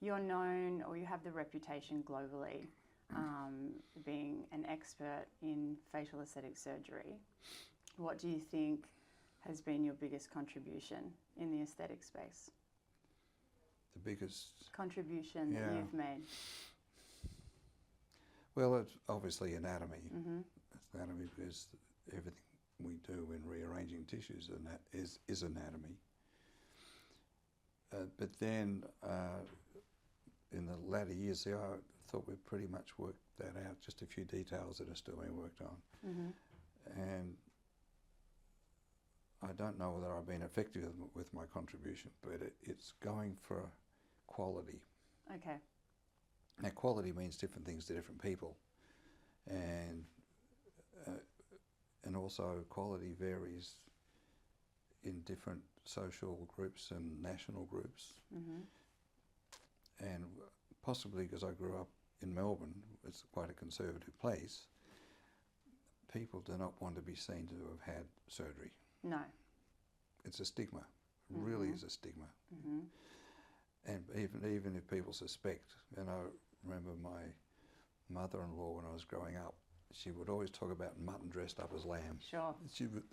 you're known, or you have the reputation globally, being an expert in facial aesthetic surgery. What do you think has been your biggest contribution in the aesthetic space? The biggest contribution that you've made? Well, it's obviously anatomy. Mm-hmm. Anatomy, because everything we do in rearranging tissues is anatomy. But then in the latter years, I thought we'd pretty much worked that out, just a few details that are still being worked on. Mm-hmm. And I don't know whether I've been effective with my contribution, but it's going for quality. Okay. Now, quality means different things to different people, and also quality varies in different social groups and national groups. Mm-hmm. And possibly because I grew up in Melbourne, it's quite a conservative place, people do not want to be seen to have had surgery. No. It's a stigma. It Mm-hmm. really is a stigma. Mm-hmm. And even if people suspect, and I remember my mother-in-law when I was growing up, she would always talk about mutton dressed up as lamb. Sure. She was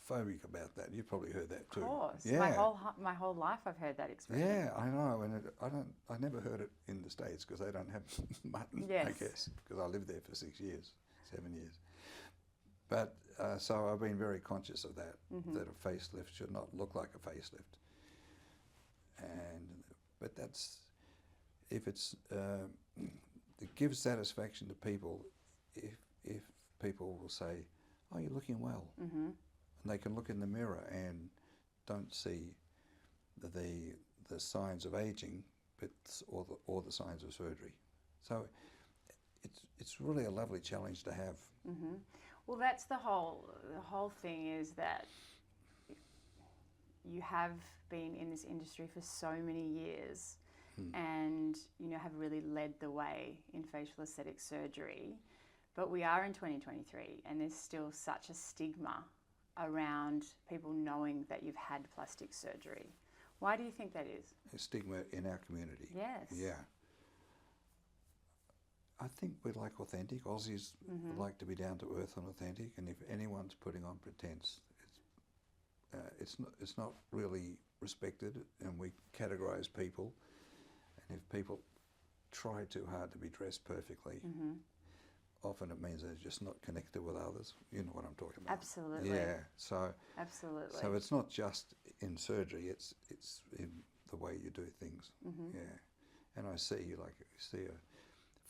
phobic about that. You've probably heard that too. Of course. Yeah. My whole life I've heard that expression. Yeah, I know, and I never heard it in the States because they don't have mutton. Yes. I guess because I lived there for 7 years. But so I've been very conscious of that. Mm-hmm. That a facelift should not look like a facelift. But that's if it's it gives satisfaction to people if people will say, "Oh, you're looking well," Mm-hmm. and they can look in the mirror and don't see the signs of aging, but or the signs of surgery. So it's really a lovely challenge to have. Mm-hmm. Well, that's the whole thing is that you have been in this industry for so many years, and have really led the way in facial aesthetic surgery. But we are in 2023, and there's still such a stigma around people knowing that you've had plastic surgery. Why do you think that is? A stigma in our community. Yes. Yeah. I think we like authentic. Aussies Mm-hmm. like to be down to earth and authentic, and if anyone's putting on pretense, it's not really respected, and we categorise people. And if people try too hard to be dressed perfectly, Mm-hmm. often it means they're just not connected with others. You know what I'm talking about? Absolutely. Yeah. So Absolutely. So it's not just in surgery. It's in the way you do things. Mm-hmm. Yeah. And I see a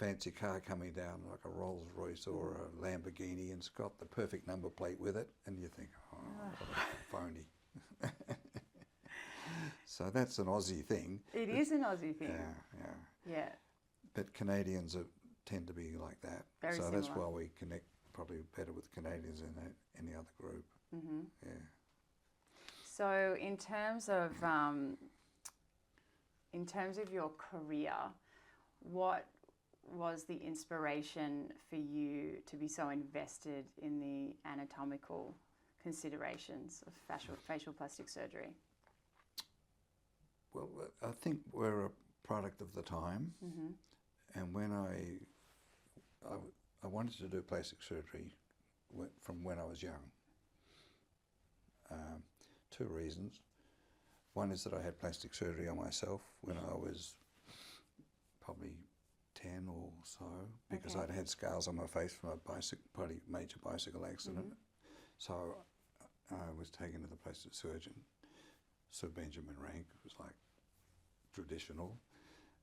fancy car coming down like a Rolls Royce or a Lamborghini, and it's got the perfect number plate with it, and you think, oh, phony. So that's an Aussie thing. It is an Aussie thing. Yeah. Yeah. But Canadians tend to be like that. Very so similar. that's why we connect probably better with Canadians than any other group. Mm-hmm. Yeah. So in terms of your career, what was the inspiration for you to be so invested in the anatomical considerations of facial plastic surgery? Well, I think we're a product of the time, Mm-hmm. and when I wanted to do plastic surgery from when I was young. Two reasons. One is that I had plastic surgery on myself when I was probably 10 or so, because Okay. I'd had scars on my face from a pretty major bicycle accident. Mm-hmm. So I was taken to the plastic surgeon, Sir Benjamin Rank. It was like traditional,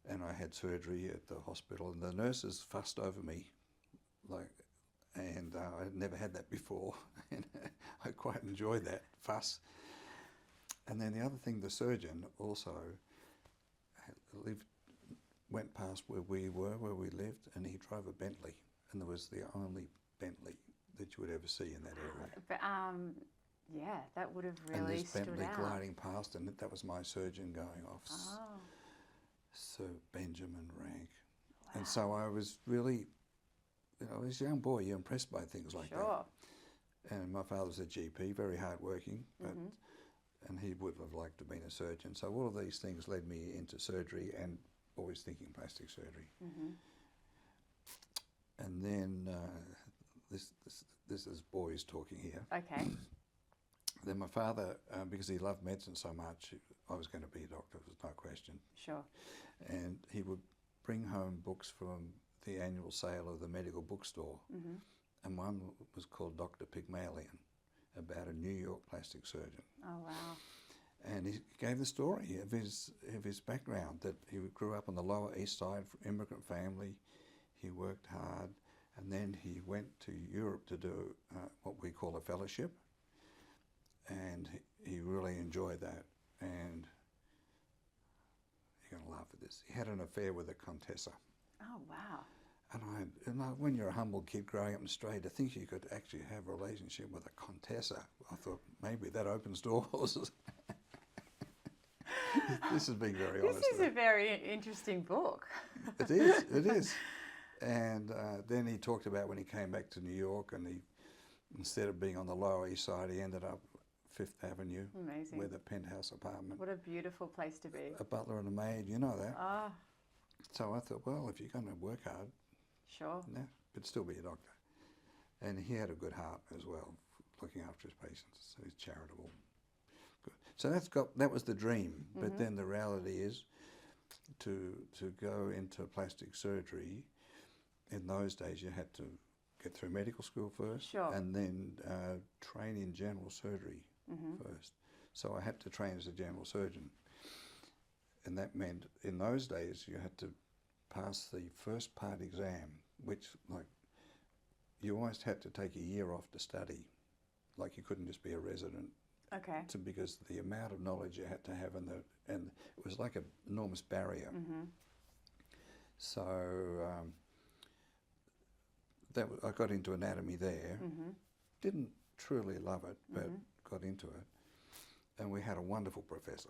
and I had surgery at the hospital, and the nurses fussed over me, and I had never had that before, and I quite enjoyed that fuss. And then the other thing, the surgeon also went past where we lived, and he drove a Bentley, and there was the only Bentley that you would ever see in that area. But yeah, that would have And really this stood Bentley out. gliding past, and that was my surgeon going off, Oh. Sir Benjamin Rank. Wow. And so I was really, as a young boy, you're impressed by things like Sure. that. And my father was a GP, very hard-working, but Mm-hmm. and he would have liked to have been a surgeon. So all of these things led me into surgery, and always thinking plastic surgery. Mm-hmm. And then this is boys talking here. Okay. Then my father, because he loved medicine so much, I was going to be a doctor, there's no question. Sure. And he would bring home books from the annual sale of the medical bookstore. Mm-hmm. And one was called Dr. Pygmalion, about a New York plastic surgeon. Oh, wow. And he gave the story of his background, that he grew up on the Lower East Side, immigrant family. He worked hard, and then he went to Europe to do what we call a fellowship, and he really enjoyed that. And you're going to laugh at this. He had an affair with a Contessa. Oh, wow. And when you're a humble kid growing up in Australia, to think you could actually have a relationship with a Contessa, I thought maybe that opens doors. This is being very honest. This is a very interesting book. It is. And then he talked about when he came back to New York, and he, instead of being on the Lower East Side, he ended up Fifth Avenue. Amazing. With a penthouse apartment. What a beautiful place to be. A butler and a maid, you know that. Ah. So I thought, well, if you're going to work hard, Sure. yeah, could still be a doctor. And he had a good heart as well, looking after his patients. So he's charitable. Good. So that was the dream. Mm-hmm. But then the reality is to go into plastic surgery. In those days, you had to get through medical school first, sure. and then train in general surgery mm-hmm. first. So I had to train as a general surgeon. And that meant, in those days, you had to pass the first part exam, which, like, you almost had to take a year off to study. Like, you couldn't just be a resident. Okay. Because the amount of knowledge you had to have, and it was like an enormous barrier. Mm-hmm. So I got into anatomy there. Mm-hmm. Didn't truly love it, but mm-hmm. got into it. And we had a wonderful professor,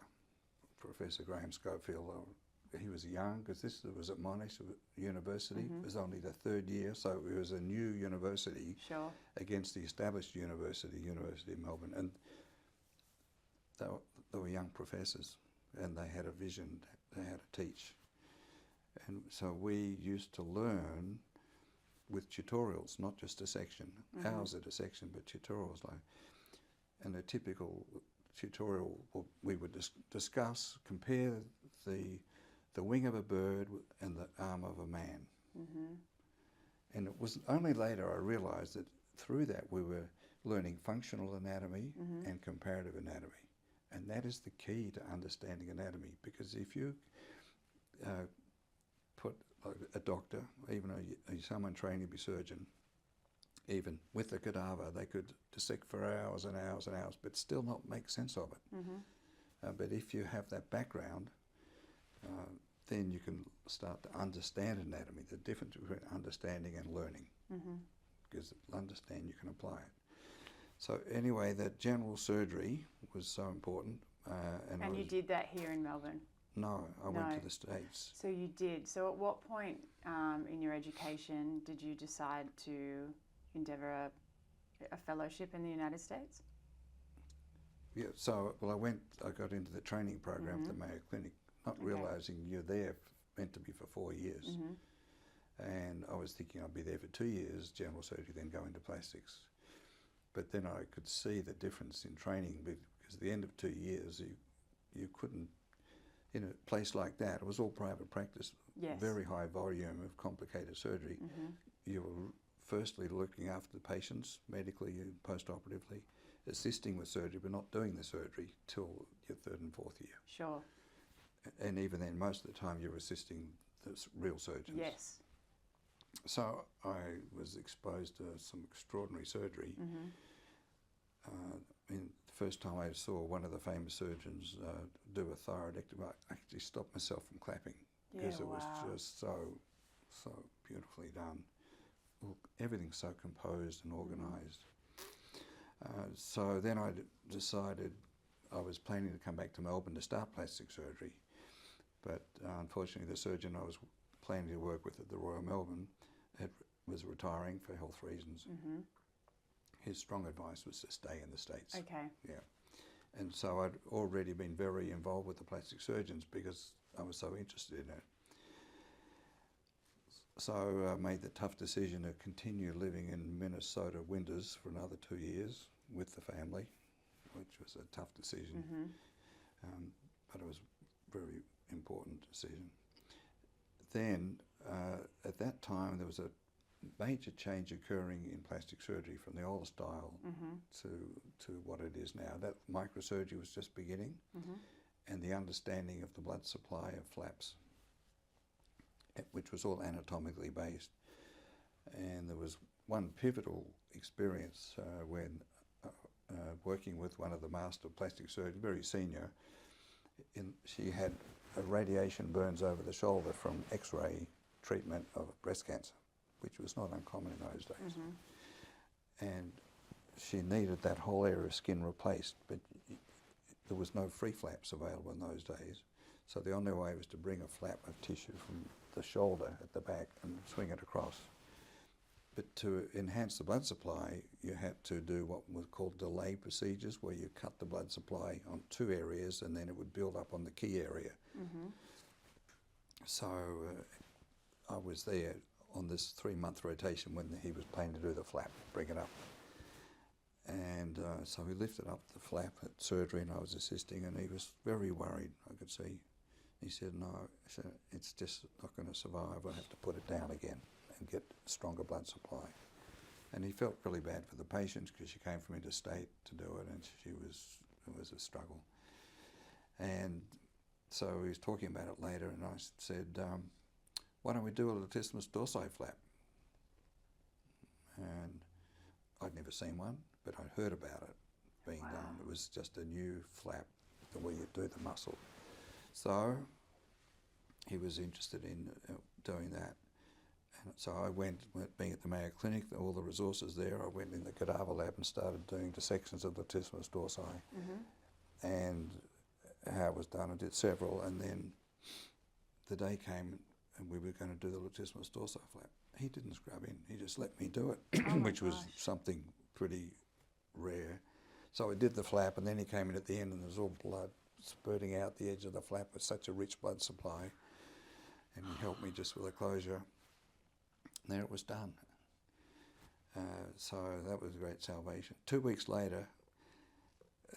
Professor Graham Schofield. He was young, because this was at Monash University. Mm-hmm. It was only the third year, so it was a new university. Sure. Against the established university, University of Melbourne. And they were young professors, and they had a vision, they had to teach. And so we used to learn with tutorials, not just dissection. Mm-hmm. Ours are dissection, but tutorials. And a typical tutorial, we would discuss, compare the wing of a bird and the arm of a man. Mm-hmm. And it was only later I realised that through that we were learning functional anatomy mm-hmm. and comparative anatomy. And that is the key to understanding anatomy, because if you put a doctor, even someone trained to be surgeon, even with a cadaver, they could dissect for hours and hours and hours, but still not make sense of it. Mm-hmm. But if you have that background, then you can start to understand anatomy, the difference between understanding and learning. Mm-hmm. Because understand, you can apply it. So anyway, that general surgery was so important. And you did that here in Melbourne? No, I went to the States. So you did. So at what point in your education did you decide to endeavour a fellowship in the United States? Yeah, so, well, I got into the training program mm-hmm. at the Mayo Clinic, not realising you're there meant to be for 4 years. Mm-hmm. And I was thinking I'd be there for 2 years, general surgery, then go into plastics. But then I could see the difference in training, because at the end of 2 years, you couldn't, in a place like that, it was all private practice, yes. very high volume of complicated surgery. Mm-hmm. You were firstly looking after the patients, medically and post-operatively, assisting with surgery, but not doing the surgery till your 3rd and 4th year. Sure. And even then, most of the time, you're assisting the real surgeons. Yes. So I was exposed to some extraordinary surgery. Mm-hmm. The first time I saw one of the famous surgeons do a thyroidectomy, I actually stopped myself from clapping, because it was just so beautifully done. Everything's so composed and organised. So then I decided I was planning to come back to Melbourne to start plastic surgery, but unfortunately the surgeon I was planning to work with at the Royal Melbourne was retiring for health reasons. Mm-hmm. His strong advice was to stay in the States. Okay. Yeah. And so I'd already been very involved with the plastic surgeons because I was so interested in it. So I made the tough decision to continue living in Minnesota winters for another 2 years with the family, which was a tough decision, but it was a very important decision. Then, at that time, there was a major change occurring in plastic surgery from the old style to what it is now. That microsurgery was just beginning, and the understanding of the blood supply of flaps, which was all anatomically based. And there was one pivotal experience when working with one of the master plastic surgeons, very senior. She had radiation burns over the shoulder from X-ray treatment of breast cancer, which was not uncommon in those days. And she needed that whole area of skin replaced, but there was no free flaps available in those days. So the only way was to bring a flap of tissue from the shoulder at the back and swing it across. But to enhance the blood supply, you had to do what was called delay procedures, where you cut the blood supply on 2 areas and then it would build up on the key area. So I was there on this 3-month rotation when he was planning to do the flap, bring it up. And so we lifted up the flap at surgery and I was assisting, and he was very worried, I could see. He said, no, it's just not going to survive. I have to put it down again and get stronger blood supply. And he felt really bad for the patients because she came from interstate to do it, and it was a struggle. And so he was talking about it later, and I said, why don't we do a latissimus dorsi flap? And I'd never seen one, but I'd heard about it being done. It was just a new flap, the way you do the muscle. So he was interested in doing that. And so I went, being at the Mayo Clinic, all the resources there, I went in the cadaver lab and started doing dissections of latissimus dorsi. And how it was done, I did several, and then the day came and we were going to do the latissimus dorsi flap. He didn't scrub in, he just let me do it, which was something pretty rare. So I did the flap, and then he came in at the end and there was all blood spurting out the edge of the flap with such a rich blood supply, and he helped me just with a closure. And there it was done. So that was a great salvation. 2 weeks later,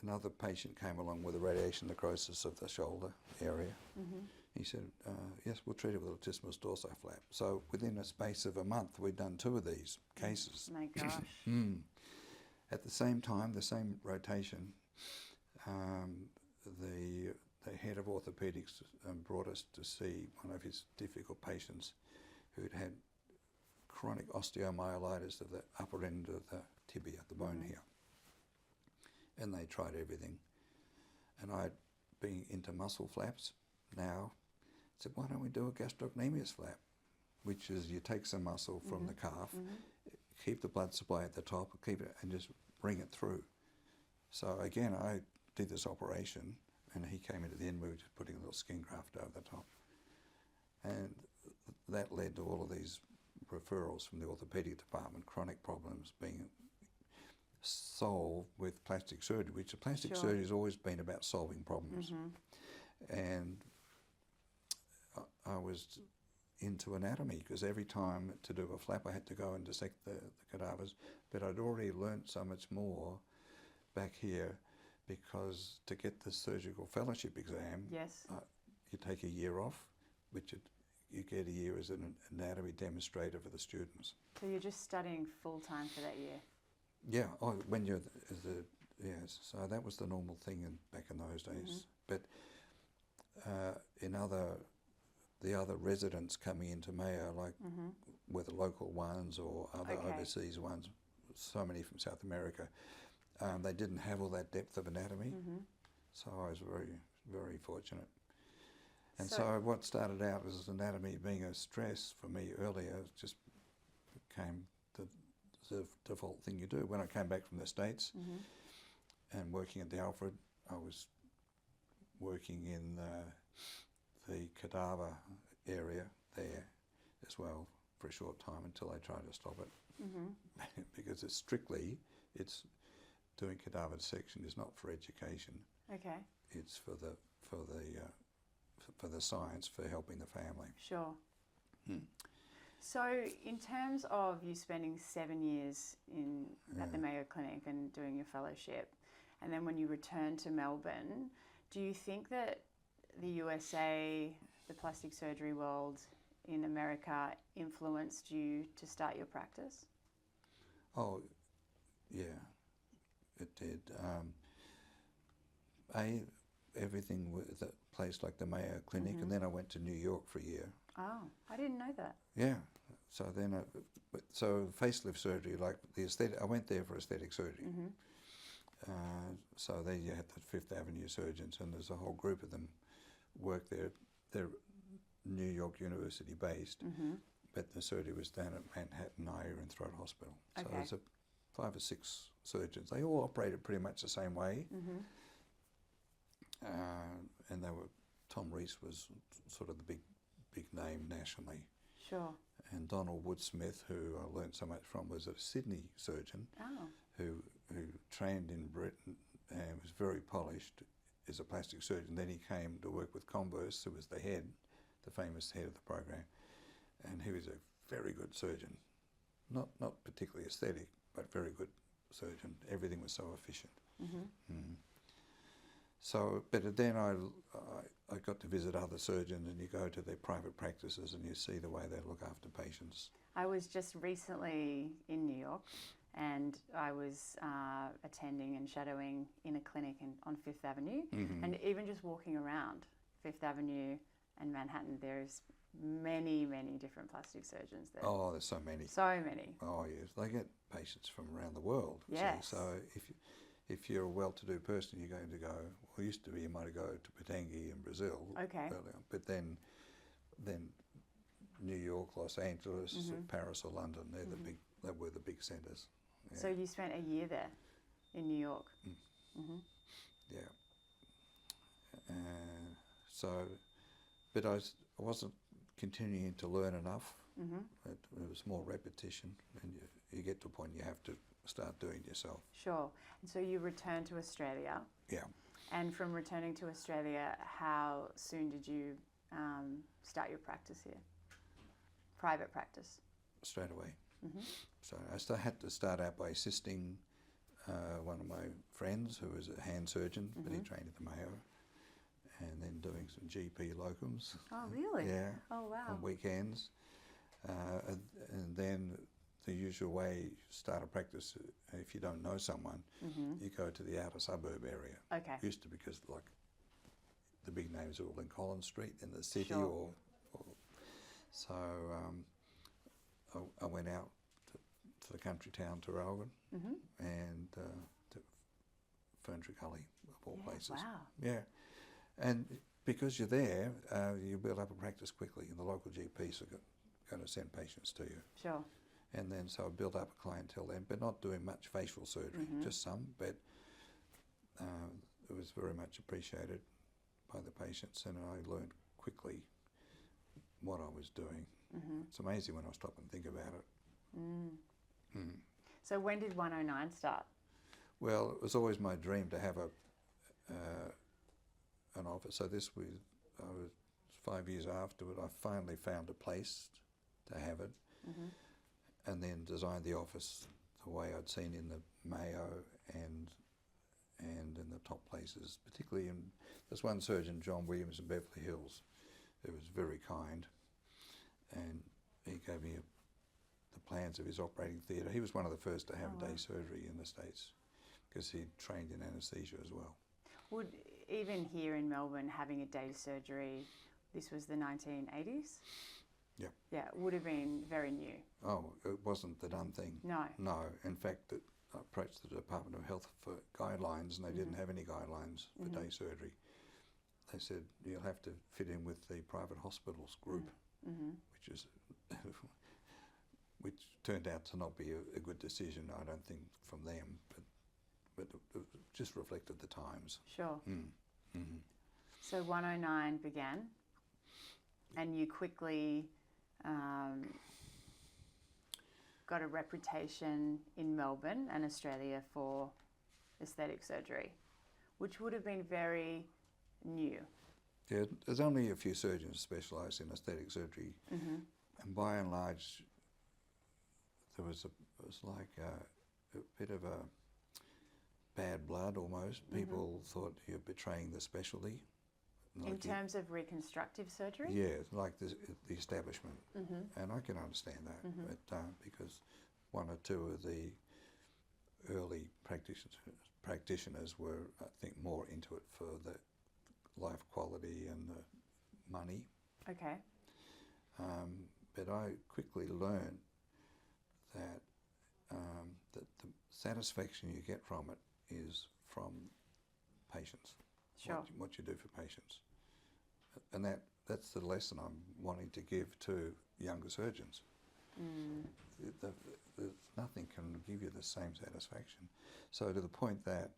another patient came along with a radiation necrosis of the shoulder area. He said, yes, we'll treat it with a latissimus dorsi flap. So within a space of a month, we'd done 2 of these cases. My gosh. At the same time, the same rotation, the head of orthopaedics brought us to see one of his difficult patients who'd had chronic osteomyelitis of the upper end of the tibia, the bone here. And they tried everything. And I'd been into muscle flaps now. Said, why don't we do a gastrocnemius flap, which is you take some muscle from the calf, keep the blood supply at the top, keep it, and just bring it through. So again, I did this operation, and he came in at the end. We were just putting a little skin graft over the top, and that led to all of these referrals from the orthopaedic department, chronic problems being solved with plastic surgery, which the plastic surgery has always been about solving problems. And I was into anatomy, because every time to do a flap I had to go and dissect the cadavers, but I'd already learnt so much more back here, because to get the surgical fellowship exam, you take a year off, which you get a year as an anatomy demonstrator for the students. So you're just studying full-time for that year? Yeah, when you're yes, so that was the normal thing back in those days. But the other residents coming into Mayo, like whether local ones or other overseas ones, so many from South America, they didn't have all that depth of anatomy. So I was very, very fortunate. And so what started out as anatomy being a stress for me earlier just became the default thing you do. When I came back from the States and working at the Alfred, I was working in the cadaver area there as well for a short time until I tried to stop it. Because it's doing cadaver dissection is not for education. It's for the science, for helping the family. So, in terms of you spending 7 years at the Mayo Clinic and doing your fellowship, and then when you returned to Melbourne, do you think that the USA, the plastic surgery world in America, influenced you to start your practice? Oh, yeah, it did. Everything with a place like the Mayo Clinic, and then I went to New York for a year. Oh, I didn't know that. Yeah. So then, so facelift surgery, like the aesthetic, I went there for aesthetic surgery. So there you had the Fifth Avenue surgeons, and there's a whole group of them work there. They're New York University based, but the surgery was down at Manhattan Eye and Throat Hospital. So there's 5 or 6 surgeons. They all operated pretty much the same way. And they were, Tom Rees was sort of the big name nationally. Sure. And Donald Woodsmith, who I learned so much from, was a Sydney surgeon who trained in Britain and was very polished as a plastic surgeon. Then he came to work with Converse, who was the famous head of the program. And he was a very good surgeon. Not particularly aesthetic, but very good surgeon. Everything was so efficient. So, but then I got to visit other surgeons, and you go to their private practices and you see the way they look after patients. I was just recently in New York, and I was attending and shadowing in a clinic on Fifth Avenue. And even just walking around Fifth Avenue and Manhattan, there's many different plastic surgeons there. Oh, there's so many. So many. Oh, yes. They get patients from around the world. Yes. See? So if you're a well-to-do person, you're going to go, well, used to be you might go to Patangi in Brazil. Okay. But then New York, Los Angeles, Paris or London, they were the big centres. Yeah. So you spent a year there in New York? Yeah. But I wasn't continuing to learn enough. It was more repetition, and you get to a point you have to start doing it yourself. Sure. And so you returned to Australia. Yeah. And from returning to Australia, how soon did you start your practice here? Private practice? Straight away. So I had to start out by assisting one of my friends who was a hand surgeon, but he trained at the Mayo, and then doing some GP locums. Oh, really? Yeah. Oh, wow. On weekends. And then the usual way you start a practice, if you don't know someone, you go to the outer suburb area. Okay. Used to, because like the big names are all in Collins Street in the city. Sure. So I went out to the country town, Toorak, and to Ferntree Gully, of all places. Wow. Yeah. And because you're there, you build up a practice quickly, and the local GPs are going to send patients to you. Sure. And then so I built up a clientele then, but not doing much facial surgery, just some, but it was very much appreciated by the patients, and I learned quickly what I was doing. It's amazing when I stop and think about it. So when did 109 start? Well, it was always my dream to have an office. So I was 5 years afterward, I finally found a place to have it, and then designed the office the way I'd seen in the Mayo and in the top places, particularly there's one surgeon, John Williams in Beverly Hills, who was very kind, and he gave me the plans of his operating theatre. He was one of the first to have day surgery in the States, because he'd trained in anaesthesia as well. Would, even here in Melbourne, having a day surgery, this was the 1980s? Yeah. Yeah, it would have been very new. Oh, it wasn't the done thing. No. No. In fact, I approached the Department of Health for guidelines, and they didn't have any guidelines for day surgery. They said, you'll have to fit in with the private hospitals group, which turned out to not be a good decision, I don't think, from them, but it just reflected the times. Sure. So 109 began, and you quickly got a reputation in Melbourne and Australia for aesthetic surgery, which would have been very new. Yeah, there's only a few surgeons specialised in aesthetic surgery And by and large, it was like a bit of a bad blood almost. People thought you're betraying the specialty. In terms of reconstructive surgery? Yeah, like the establishment. And I can understand that, but because one or two of the early practitioners were, I think, more into it for the life quality and the money. Okay. But I quickly learned that that the satisfaction you get from it is from patients. Sure. What you do for patients. And that's the lesson I'm wanting to give to younger surgeons. Nothing can give you the same satisfaction. So to the point that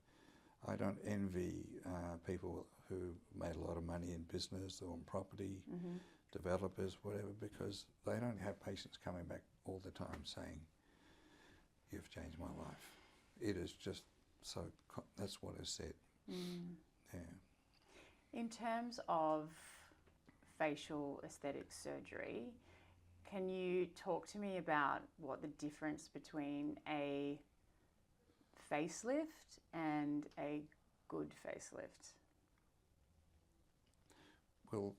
I don't envy people who made a lot of money in business or in property, developers, whatever, because they don't have patients coming back all the time saying, "You've changed my life." It is just so, that's what is said. Yeah. In terms of facial aesthetic surgery, can you talk to me about what the difference between a facelift and a good facelift? Well,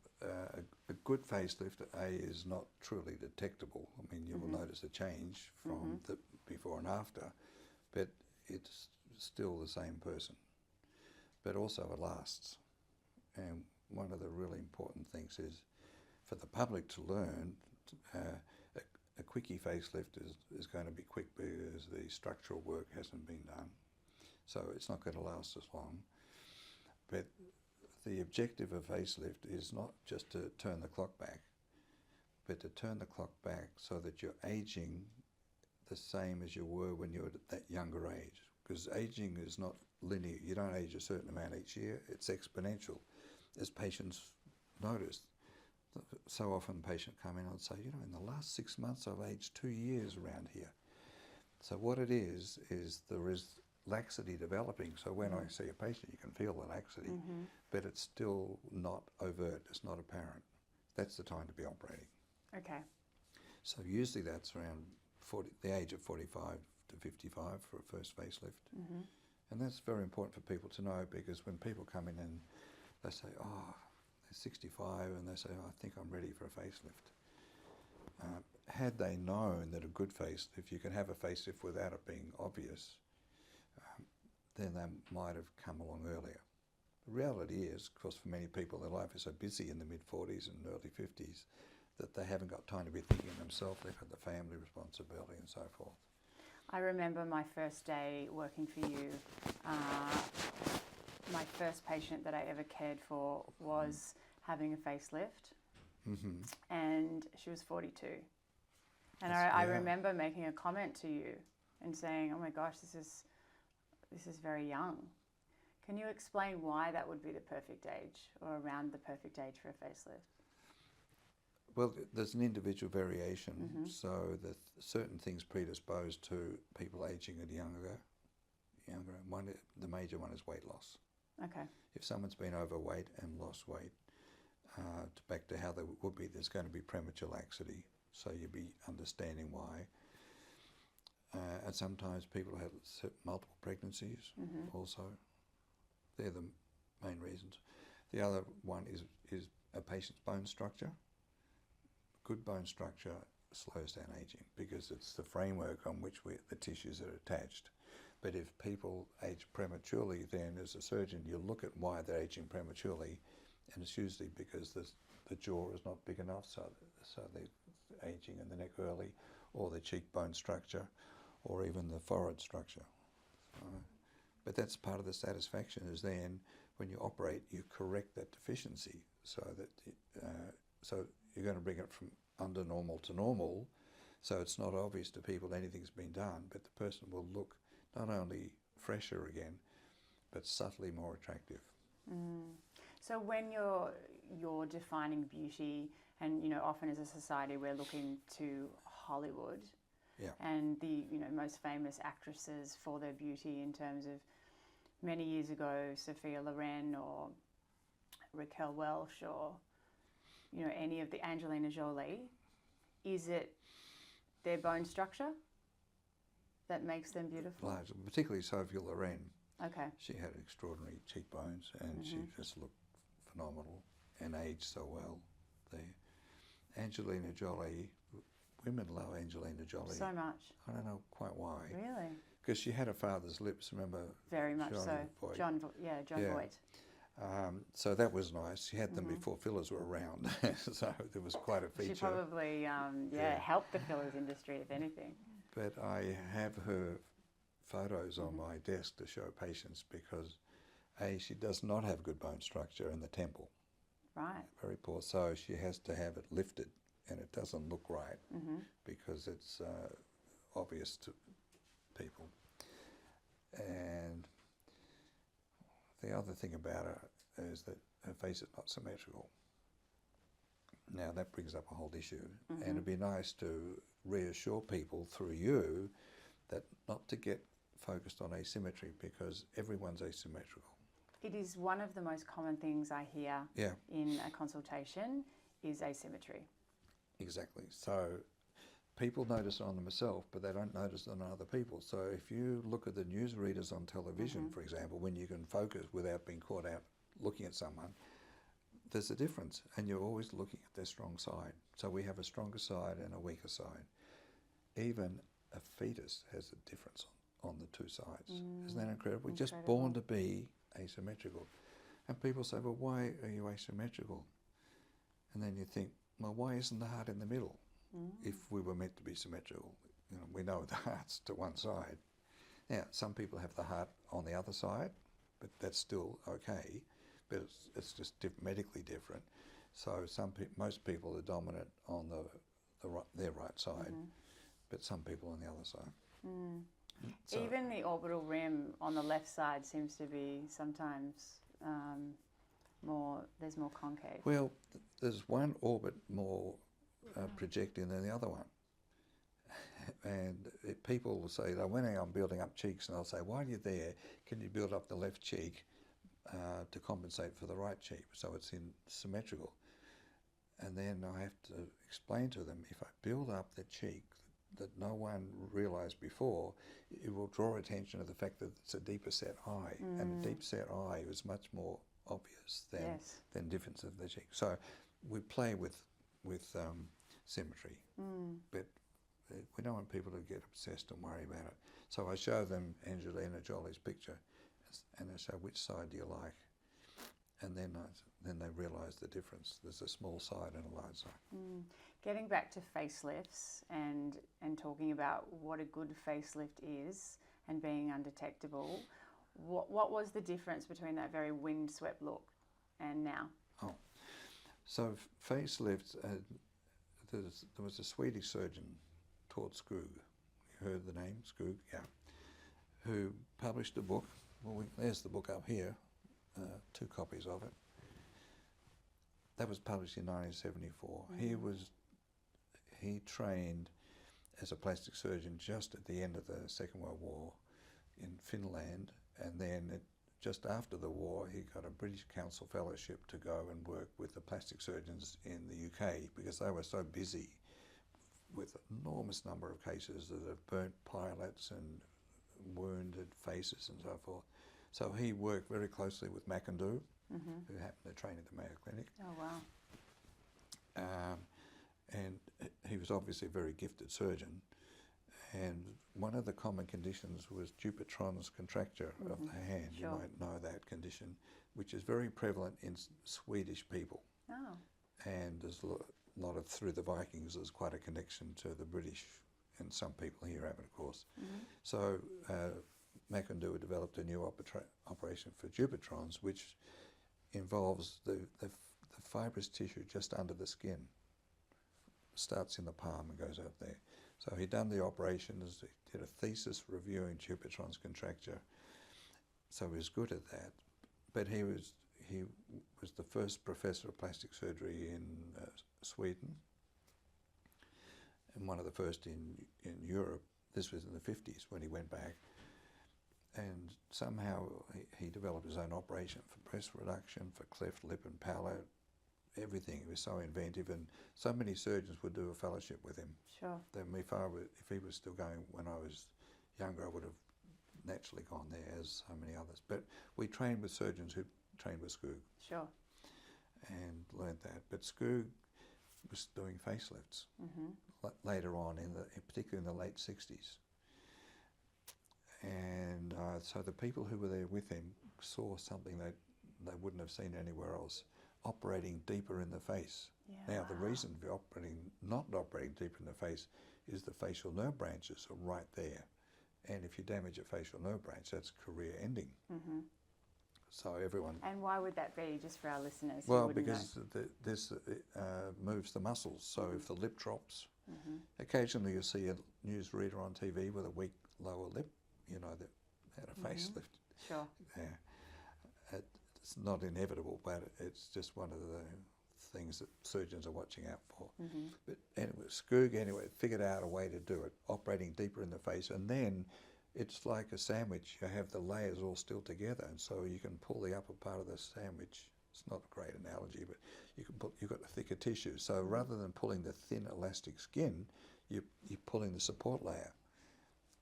a good facelift, is not truly detectable. I mean, you will notice a change from the before and after, but it's still the same person. But also it lasts. And one of the really important things is for the public to learn, a quickie facelift is going to be quick because the structural work hasn't been done. So it's not going to last as long. But the objective of facelift is not just to turn the clock back, but to turn the clock back so that you're aging the same as you were when you were at that younger age. Because aging is not linear. You don't age a certain amount each year. It's exponential. As patients notice, so often patients come in and say, "You know, in the last 6 months I've aged 2 years around here." So what it is there is laxity developing. So when I see a patient, you can feel the laxity, but it's still not overt, it's not apparent. That's the time to be operating. Okay. So usually that's around the age of 45 to 55 for a first facelift. And that's very important for people to know, because when people come in and they say, "Oh, they're 65, and they say, "Oh, I think I'm ready for a facelift." Had they known that a good facelift, you can have a facelift without it being obvious, then they might have come along earlier. The reality is, of course, for many people, their life is so busy in the mid-40s and early 50s that they haven't got time to be thinking of themselves. They've got the family responsibility and so forth. I remember my first day working for you. My first patient that I ever cared for was having a facelift, and she was 42. And I remember making a comment to you and saying, "Oh my gosh, this is very young." Can you explain why that would be the perfect age, or around the perfect age for a facelift? Well, there's an individual variation, so that certain things predispose to people aging at younger. The major one is weight loss. Okay. If someone's been overweight and lost weight, back to how they would be, there's going to be premature laxity, so you'll be understanding why. And sometimes people have multiple pregnancies also. They're the main reasons. The other one is a patient's bone structure. Good bone structure slows down aging because it's the framework on which the tissues are attached. But if people age prematurely, then as a surgeon, you look at why they're aging prematurely, and it's usually because the jaw is not big enough, so they're aging in the neck early, or the cheekbone structure, or even the forehead structure. But that's part of the satisfaction, is then when you operate, you correct that deficiency, so that so you're going to bring it from under normal to normal, so it's not obvious to people anything's been done, but the person will look not only fresher again, but subtly more attractive. So when you're defining beauty, and often as a society we're looking to Hollywood, and the most famous actresses for their beauty, in terms of many years ago, Sophia Loren or Raquel Welch, or any of the Angelina Jolie. is it their bone structure that makes them beautiful? Large, particularly Sophia Loren. Okay. She had extraordinary cheekbones and she just looked phenomenal and aged so well there. Angelina Jolie, women love Angelina Jolie. So much. I don't know quite why. Really? Because she had her father's lips, remember? Very much Johnny so. Voight. John Voight. So that was nice. She had them before fillers were around, so there was quite a feature. She probably helped the fillers industry, if anything. But I have her photos on my desk to show patients because, A, she does not have good bone structure in the temple. Right. Very poor. So she has to have it lifted and it doesn't look right because it's obvious to people. And the other thing about her is that her face is not symmetrical. Now that brings up a whole issue, and it'd be nice to reassure people through you that not to get focused on asymmetry because everyone's asymmetrical. It is one of the most common things I hear in a consultation is asymmetry. Exactly. So people notice it on themselves, but they don't notice it on other people. So if you look at the newsreaders on television, for example, when you can focus without being caught out looking at someone, there's a difference, and you're always looking at their strong side. So we have a stronger side and a weaker side. Even a fetus has a difference on the two sides. Isn't that incredible? We're just born to be asymmetrical. And people say, well, why are you asymmetrical? And then you think, well, why isn't the heart in the middle? If we were meant to be symmetrical, you know, we know the heart's to one side. Now, some people have the heart on the other side, but that's still okay. But it's just medically different. So most people are dominant on their right side, but some people on the other side. So, even the orbital rim on the left side seems to be sometimes there's more concave. Well, there's one orbit more projecting than the other one. And people will say, when I'm building up cheeks, and I'll say, while you're there, can you build up the left cheek to compensate for the right cheek, so it's symmetrical. And then I have to explain to them, if I build up the cheek that no one realised before, it will draw attention to the fact that it's a deeper set eye, and a deep set eye is much more obvious than difference of the cheek. So we play with symmetry, but we don't want people to get obsessed and worry about it. So I show them Angelina Jolie's picture, and I say, which side do you like? And then they realise the difference. There's a small side and a large side. Getting back to facelifts and talking about what a good facelift is and being undetectable, what was the difference between that very windswept look and now? Oh, so facelifts, there was a Swedish surgeon, Toorak. You heard the name, Skog? Yeah. Who published a book. Well, there's the book up here, 2 copies of it. That was published in 1974. He trained as a plastic surgeon just at the end of the Second World War in Finland, and then just after the war he got a British Council fellowship to go and work with the plastic surgeons in the UK because they were so busy with an enormous number of cases of burnt pilots and wounded faces and so forth. So he worked very closely with McIndoe, who happened to train at the Mayo Clinic. Oh, wow. And he was obviously a very gifted surgeon. And one of the common conditions was Dupuytren's contracture of the hand. Sure. You might know that condition, which is very prevalent in Swedish people. Oh. And there's a lot of, through the Vikings, there's quite a connection to the British, and some people here have it, of course. So McIndoe developed a new operation for Dupuytren's, which involves the fibrous tissue just under the skin. Starts in the palm and goes out there. So he'd done the operations, he did a thesis reviewing Dupuytren's contracture, so he was good at that. But he was the first professor of plastic surgery in Sweden, and one of the first in Europe. This was in the 50s when he went back. And somehow he developed his own operation for breast reduction, for cleft lip and palate, everything. He was so inventive, and so many surgeons would do a fellowship with him. Sure. Then if he was still going when I was younger, I would have naturally gone there, as so many others. But we trained with surgeons who trained with Skoog. Sure. And learned that. But Skoog was doing facelifts later on, particularly in the late 60s. And so the people who were there with him saw something that they wouldn't have seen anywhere else, operating deeper in the face. Yeah, now, the reason for not operating deeper in the face is the facial nerve branches are right there. And if you damage a facial nerve branch, that's career ending. So everyone... And why would that be, just for our listeners? Well, because this moves the muscles. So if the lip drops, occasionally you see a news reader on TV with a weak lower lip, you know, that had a facelift. Sure. Yeah. It's not inevitable, but it's just one of the things that surgeons are watching out for. But anyway, Skoog figured out a way to do it, operating deeper in the face, and then it's like a sandwich. You have the layers all still together, and so you can pull the upper part of the sandwich. It's not a great analogy, but you've got a thicker tissue. So rather than pulling the thin elastic skin, you're pulling the support layer,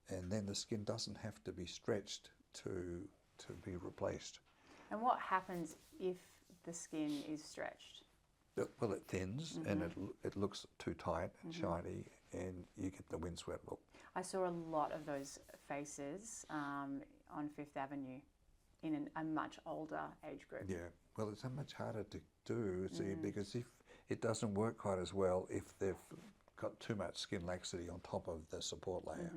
and then the skin doesn't have to be stretched to be replaced. And what happens if the skin is stretched? Well, it thins and it looks too tight and shiny, and you get the windswept look. I saw a lot of those faces on Fifth Avenue in a much older age group. Yeah, well, it's so much harder to do, see, because if it doesn't work quite as well if they've got too much skin laxity on top of the support layer,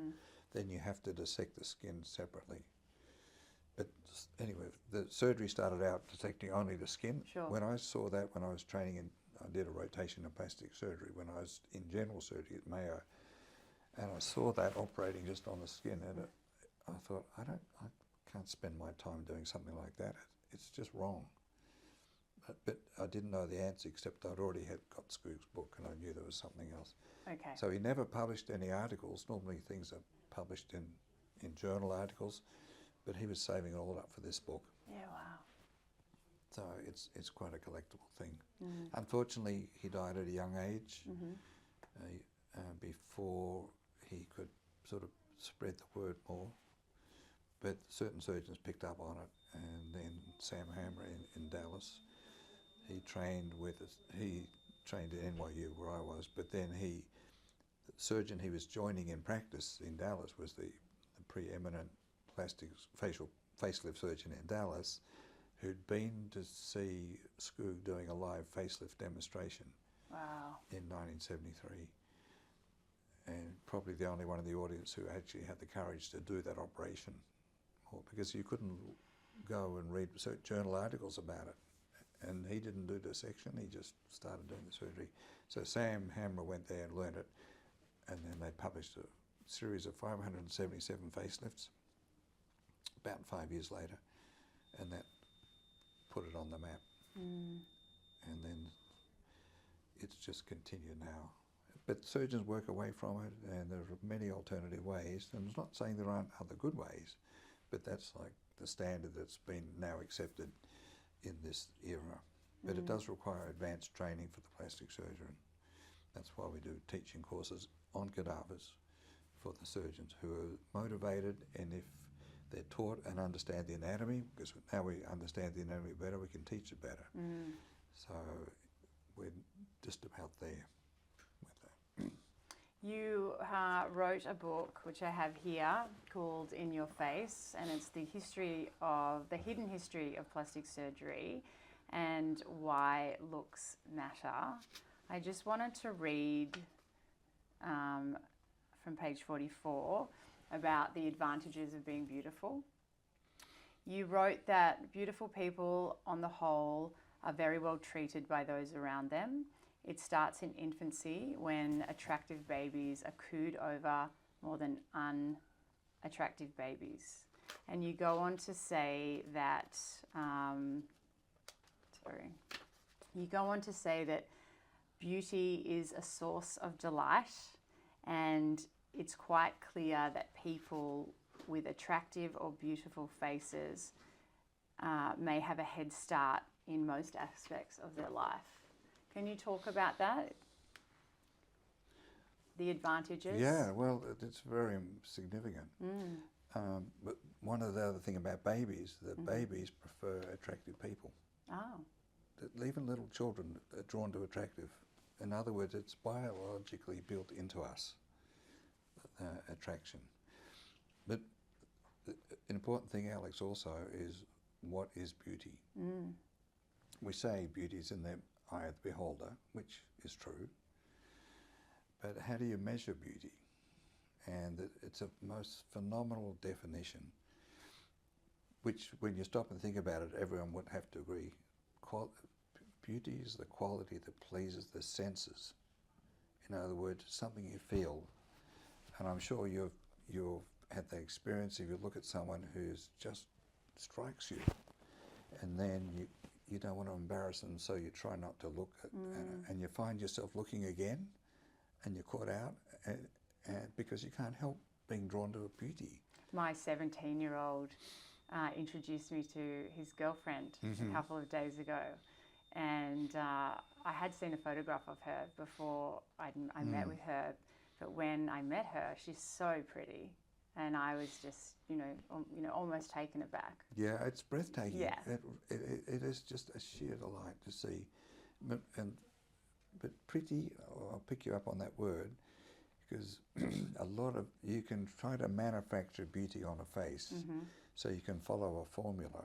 then you have to dissect the skin separately. But anyway, the surgery started out dissecting only the skin. Sure. When I saw that, when I was training I did a rotation in plastic surgery when I was in general surgery at Mayo, and I saw that operating just on the skin, and I thought, I can't spend my time doing something like that. It's just wrong. But I didn't know the answer, except I'd already got Skoog's book, and I knew there was something else. Okay. So he never published any articles. Normally things are published in journal articles, but he was saving it all up for this book. Yeah, wow. So it's quite a collectible thing. Unfortunately, he died at a young age before he could sort of spread the word more. But certain surgeons picked up on it, and then Sam Hammer in Dallas, he trained at NYU where I was, but then the surgeon he was joining in practice in Dallas was the preeminent facelift surgeon in Dallas, who'd been to see Skoog doing a live facelift demonstration. Wow. In 1973, and probably the only one in the audience who actually had the courage to do that operation, because you couldn't go and read journal articles about it, and he didn't do dissection, he just started doing the surgery. So Sam Hammer went there and learned it, and then they published a series of 577 facelifts about 5 years later, and that put it on the map. And then it's just continued now. But surgeons work away from it, and there are many alternative ways, and I'm not saying there aren't other good ways, but that's like the standard that's been now accepted in this era. But it does require advanced training for the plastic surgeon. That's why we do teaching courses on cadavers for the surgeons who are motivated, and if they're taught and understand the anatomy, because now we understand the anatomy better, we can teach it better. So we're just about there with that. You wrote a book, which I have here, called In Your Face, and it's the hidden history of plastic surgery and why looks matter. I just wanted to read from page 44 about the advantages of being beautiful. You wrote that beautiful people, on the whole, are very well treated by those around them. It starts in infancy, when attractive babies are cooed over more than unattractive babies. And you go on to say that, beauty is a source of delight, and it's quite clear that people with attractive or beautiful faces may have a head start in most aspects of their life. Can you talk about that? The advantages? Yeah, well, it's very significant. But one of the other thing about babies, that babies prefer attractive people. Oh. That even little children are drawn to attractive. In other words, it's biologically built into us, attraction. But the important thing, Alex, also is what is beauty? We say beauty is in the eye of the beholder, which is true. But how do you measure beauty? And it's a most phenomenal definition, which when you stop and think about it, everyone would have to agree. Beauty is the quality that pleases the senses. In other words, something you feel. And I'm sure you've had that experience if you look at someone who's just strikes you, and then you don't want to embarrass them, so you try not to look at, and you find yourself looking again, and you're caught out, and because you can't help being drawn to a beauty. My 17-year-old introduced me to his girlfriend a couple of days ago, and I had seen a photograph of her before I met with her, but when I met her, she's so pretty, and I was just, almost taken aback. Yeah, it's breathtaking. Yeah. It is just a sheer delight to see. But pretty, I'll pick you up on that word, because you can try to manufacture beauty on a face, so you can follow a formula.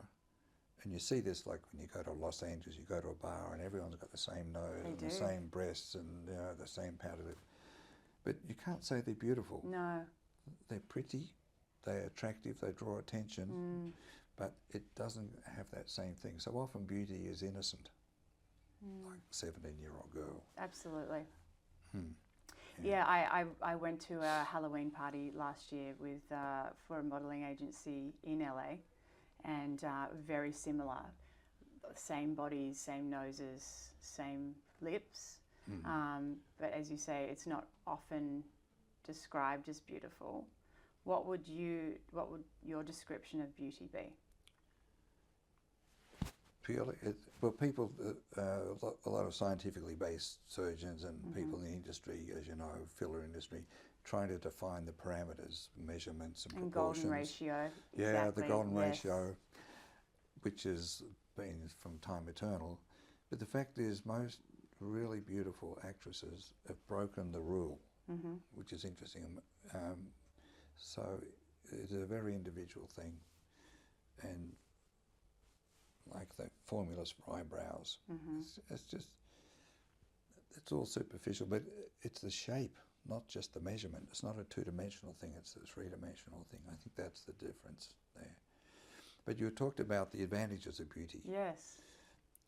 And you see this like when you go to Los Angeles, you go to a bar and everyone's got the same nose and the same breasts and the same powder lip. But you can't say they're beautiful. No. They're pretty, they're attractive, they draw attention, but it doesn't have that same thing. So often beauty is innocent, like a 17-year-old girl. Absolutely. Yeah, I went to a Halloween party last year for a modelling agency in LA, and very similar. Same bodies, same noses, same lips. But as you say, it's not often described as beautiful. What would your description of beauty be? Purely, people, a lot of scientifically based surgeons and people in the industry, as you know, filler industry, trying to define the parameters, measurements and proportions. Golden ratio. Yeah, Exactly. the golden ratio, which has been from time eternal. But the fact is, most really beautiful actresses have broken the rule, which is interesting. So it's a very individual thing. And like the formulas for eyebrows, it's all superficial, but it's the shape, not just the measurement. It's not a two-dimensional thing, it's a three-dimensional thing. I think that's the difference there. But you talked about the advantages of beauty. Yes.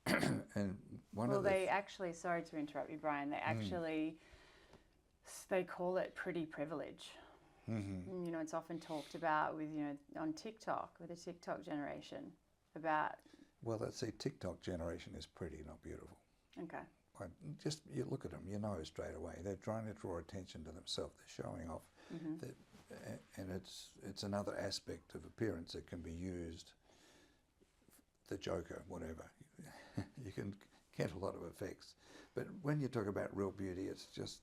And they actually, sorry to interrupt you, Brian, they call it pretty privilege. It's often talked about with, on TikTok, with the TikTok generation, about... Well, let's say TikTok generation is pretty, not beautiful. Okay. Just, you look at them, you know straight away. They're trying to draw attention to themselves. They're showing off. And it's another aspect of appearance that can be used, the Joker, whatever. You can get a lot of effects. But when you talk about real beauty, it's just,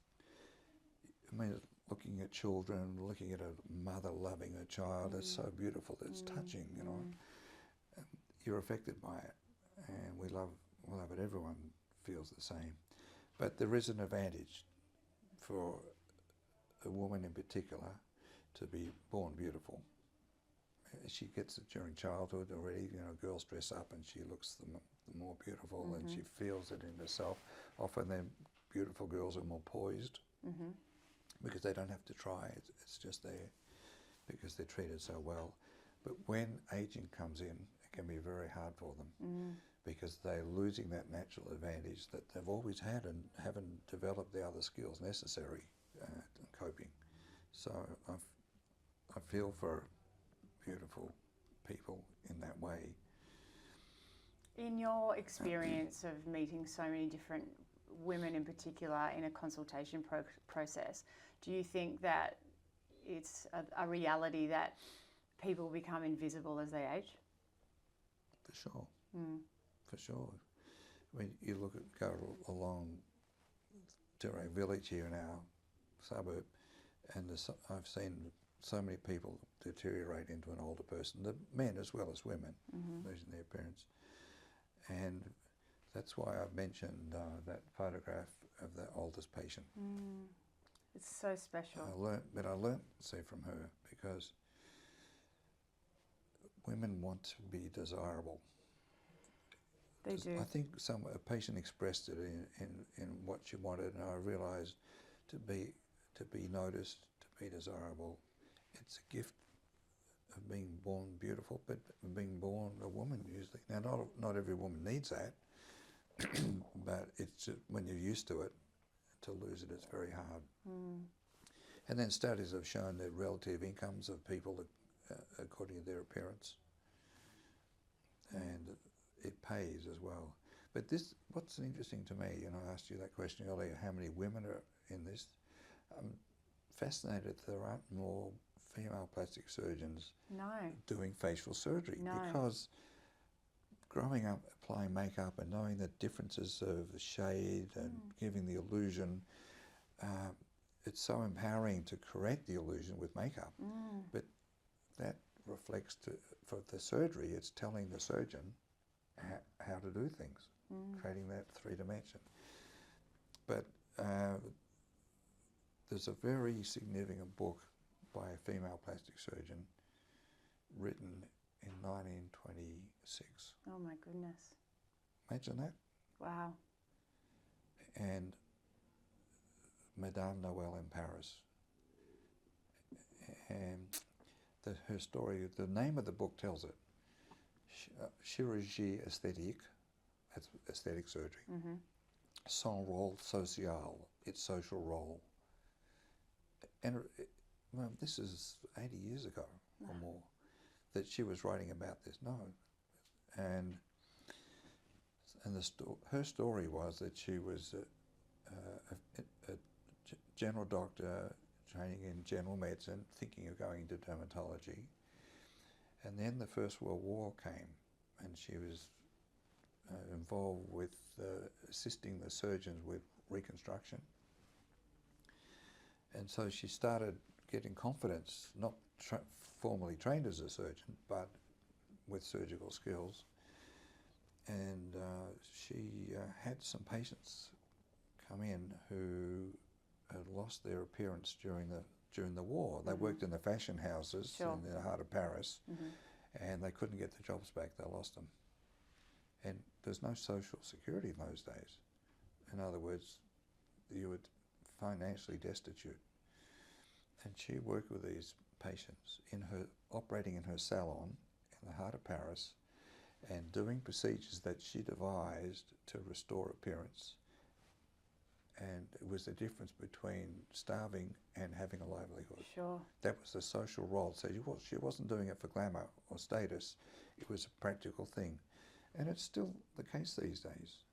looking at children, looking at a mother loving a child, it's so beautiful, it's touching, You're affected by it, and we love it. Everyone feels the same. But there is an advantage for a woman in particular to be born beautiful. She gets it during childhood already. Girls dress up and she looks the more beautiful, and she feels it in herself. Often then beautiful girls are more poised because they don't have to try. It's just there because they're treated so well. But when aging comes in, it can be very hard for them because they're losing that natural advantage that they've always had and haven't developed the other skills necessary in coping. So I feel for beautiful people in that way. In your experience of meeting so many different women in particular in a consultation process, do you think that it's a reality that people become invisible as they age? For sure. For sure. when you go along Toorak village here in our suburb, and I've seen so many people deteriorate into an older person, the men as well as women, losing their appearance. And that's why I've mentioned that photograph of the oldest patient. It's so special. I learnt, see, from her, because women want to be desirable. They do. I think a patient expressed it in what she wanted, and I realised to be noticed, to be desirable, it's a gift of being born beautiful, but being born a woman usually. Now, not every woman needs that, but it's just, when you're used to it, to lose it, it's very hard. And then studies have shown that relative incomes of people according to their appearance, and it pays as well. But what's interesting to me, and I asked you that question earlier, how many women are in this? I'm fascinated that there aren't more female plastic surgeons doing facial surgery, because growing up applying makeup and knowing the differences of the shade and giving the illusion, it's so empowering to correct the illusion with makeup. But that reflects for the surgery, it's telling the surgeon how to do things, creating that 3 dimension. But there's a very significant book by a female plastic surgeon written in 1926. Oh my goodness. Imagine that. Wow. And Madame Noël in Paris. And her story, the name of the book tells it. Chirurgie esthétique, that's aesthetic surgery. Son rôle social, its social role. And well, this is 80 years ago or more that she was writing about this. And her story was that she was a general doctor training in general medicine, thinking of going into dermatology. And then the First World War came, and she was involved with assisting the surgeons with reconstruction. And so she started getting confidence, not formally trained as a surgeon, but with surgical skills. And she had some patients come in who had lost their appearance during the war. They worked in the fashion houses in the heart of Paris, and they couldn't get the jobs back. They lost them. And there's no social security in those days. In other words, you were financially destitute. And she worked with these patients operating in her salon in the heart of Paris, and doing procedures that she devised to restore appearance. And it was the difference between starving and having a livelihood. Sure. That was the social role. So she wasn't doing it for glamour or status. It was a practical thing. And it's still the case these days.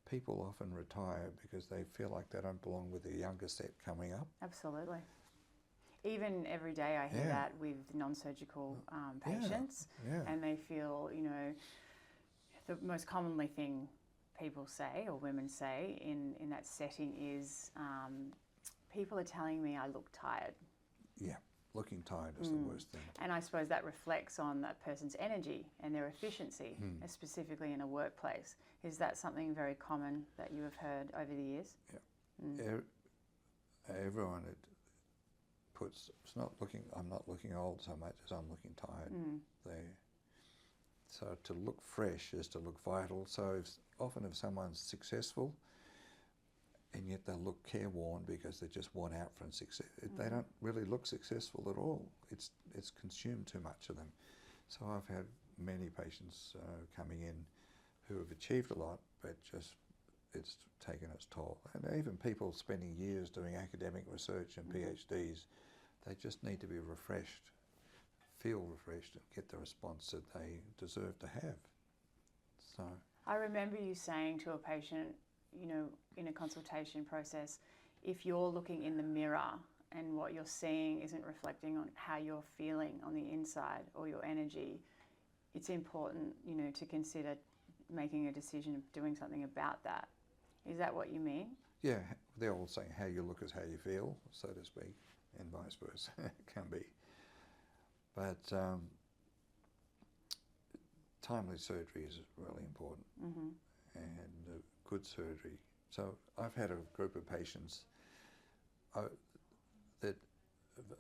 People often retire because they feel like they don't belong with the younger set coming up. Absolutely. Even every day I hear that with non-surgical patients, and they feel, the most commonly thing people say or women say in that setting is, people are telling me I look tired. Yeah, looking tired is the worst thing. And I suppose that reflects on that person's energy and their efficiency, specifically in a workplace. Is that something very common that you have heard over the years? Yeah. Everyone I'm not looking old so much as I'm looking tired. So to look fresh is to look vital. So if someone's successful, and yet they look careworn because they're just worn out from success, they don't really look successful at all. It's consumed too much of them. So I've had many patients coming in who have achieved a lot, but just it's taken its toll. And even people spending years doing academic research and PhDs, they just need to be refreshed, feel refreshed, and get the response that they deserve to have. So I remember you saying to a patient, in a consultation process, if you're looking in the mirror and what you're seeing isn't reflecting on how you're feeling on the inside or your energy, it's important, to consider making a decision of doing something about that. Is that what you mean? Yeah, they're all saying how you look is how you feel, so to speak, and vice versa. It can be. But timely surgery is really important, and good surgery. So I've had a group of patients that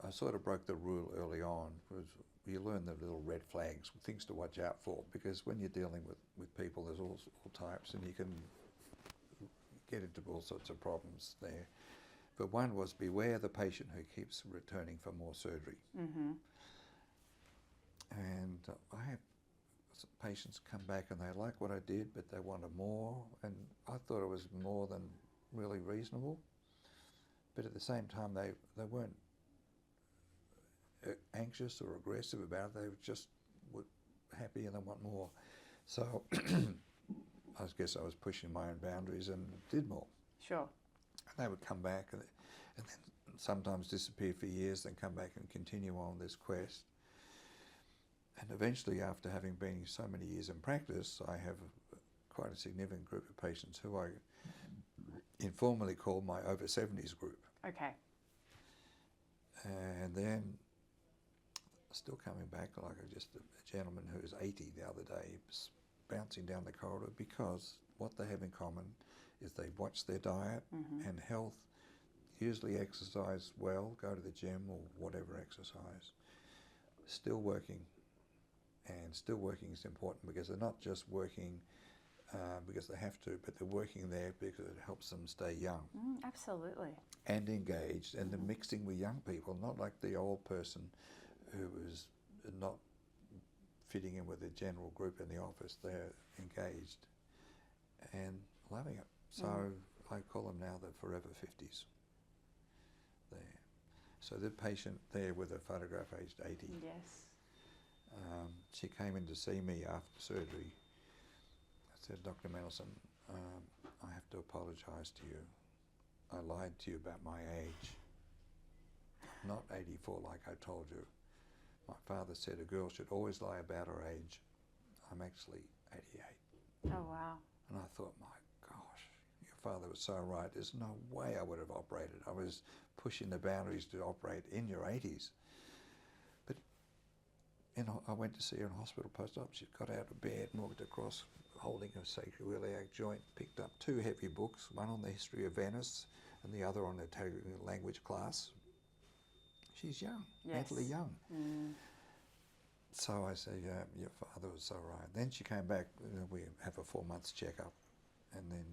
I sort of broke the rule early on. Was you learn the little red flags, things to watch out for, because when you're dealing with people, there's all types, and you can get into all sorts of problems there. But one was beware the patient who keeps returning for more surgery. And I have patients come back and they like what I did, but they wanted more, and I thought it was more than really reasonable. But at the same time, they weren't anxious or aggressive about it. They just were happy and they want more. So I guess I was pushing my own boundaries and did more. Sure. And they would come back and then sometimes disappear for years, then come back and continue on this quest. And eventually, after having been so many years in practice, I have quite a significant group of patients who I informally call my over 70s group. Okay. And then still coming back, like just a gentleman who was 80 the other day, bouncing down the corridor, because what they have in common is they watch their diet and health, usually exercise well, go to the gym or whatever exercise, still working. And still working is important because they're not just working because they have to, but they're working there because it helps them stay young. Absolutely. And engaged, and they're mixing with young people, not like the old person who was not fitting in with the general group in the office. They're engaged and loving it. So I call them now the forever 50s there. So the patient there with a photograph aged 80. Yes. She came in to see me after surgery. I said, Dr. Mendelson, I have to apologise to you. I lied to you about my age. Not 84 like I told you. My father said a girl should always lie about her age. I'm actually 88. Oh, wow. And I thought, my gosh, your father was so right. There's no way I would have operated. I was pushing the boundaries to operate in your 80s. But I went to see her in hospital post-op. She got out of bed and walked across, holding a sacroiliac joint, picked up 2 heavy books, one on the history of Venice and the other on the Italian language class. She's young, mentally young. So I said, yeah, your father was so right. Then she came back, we have a 4-month checkup, and then,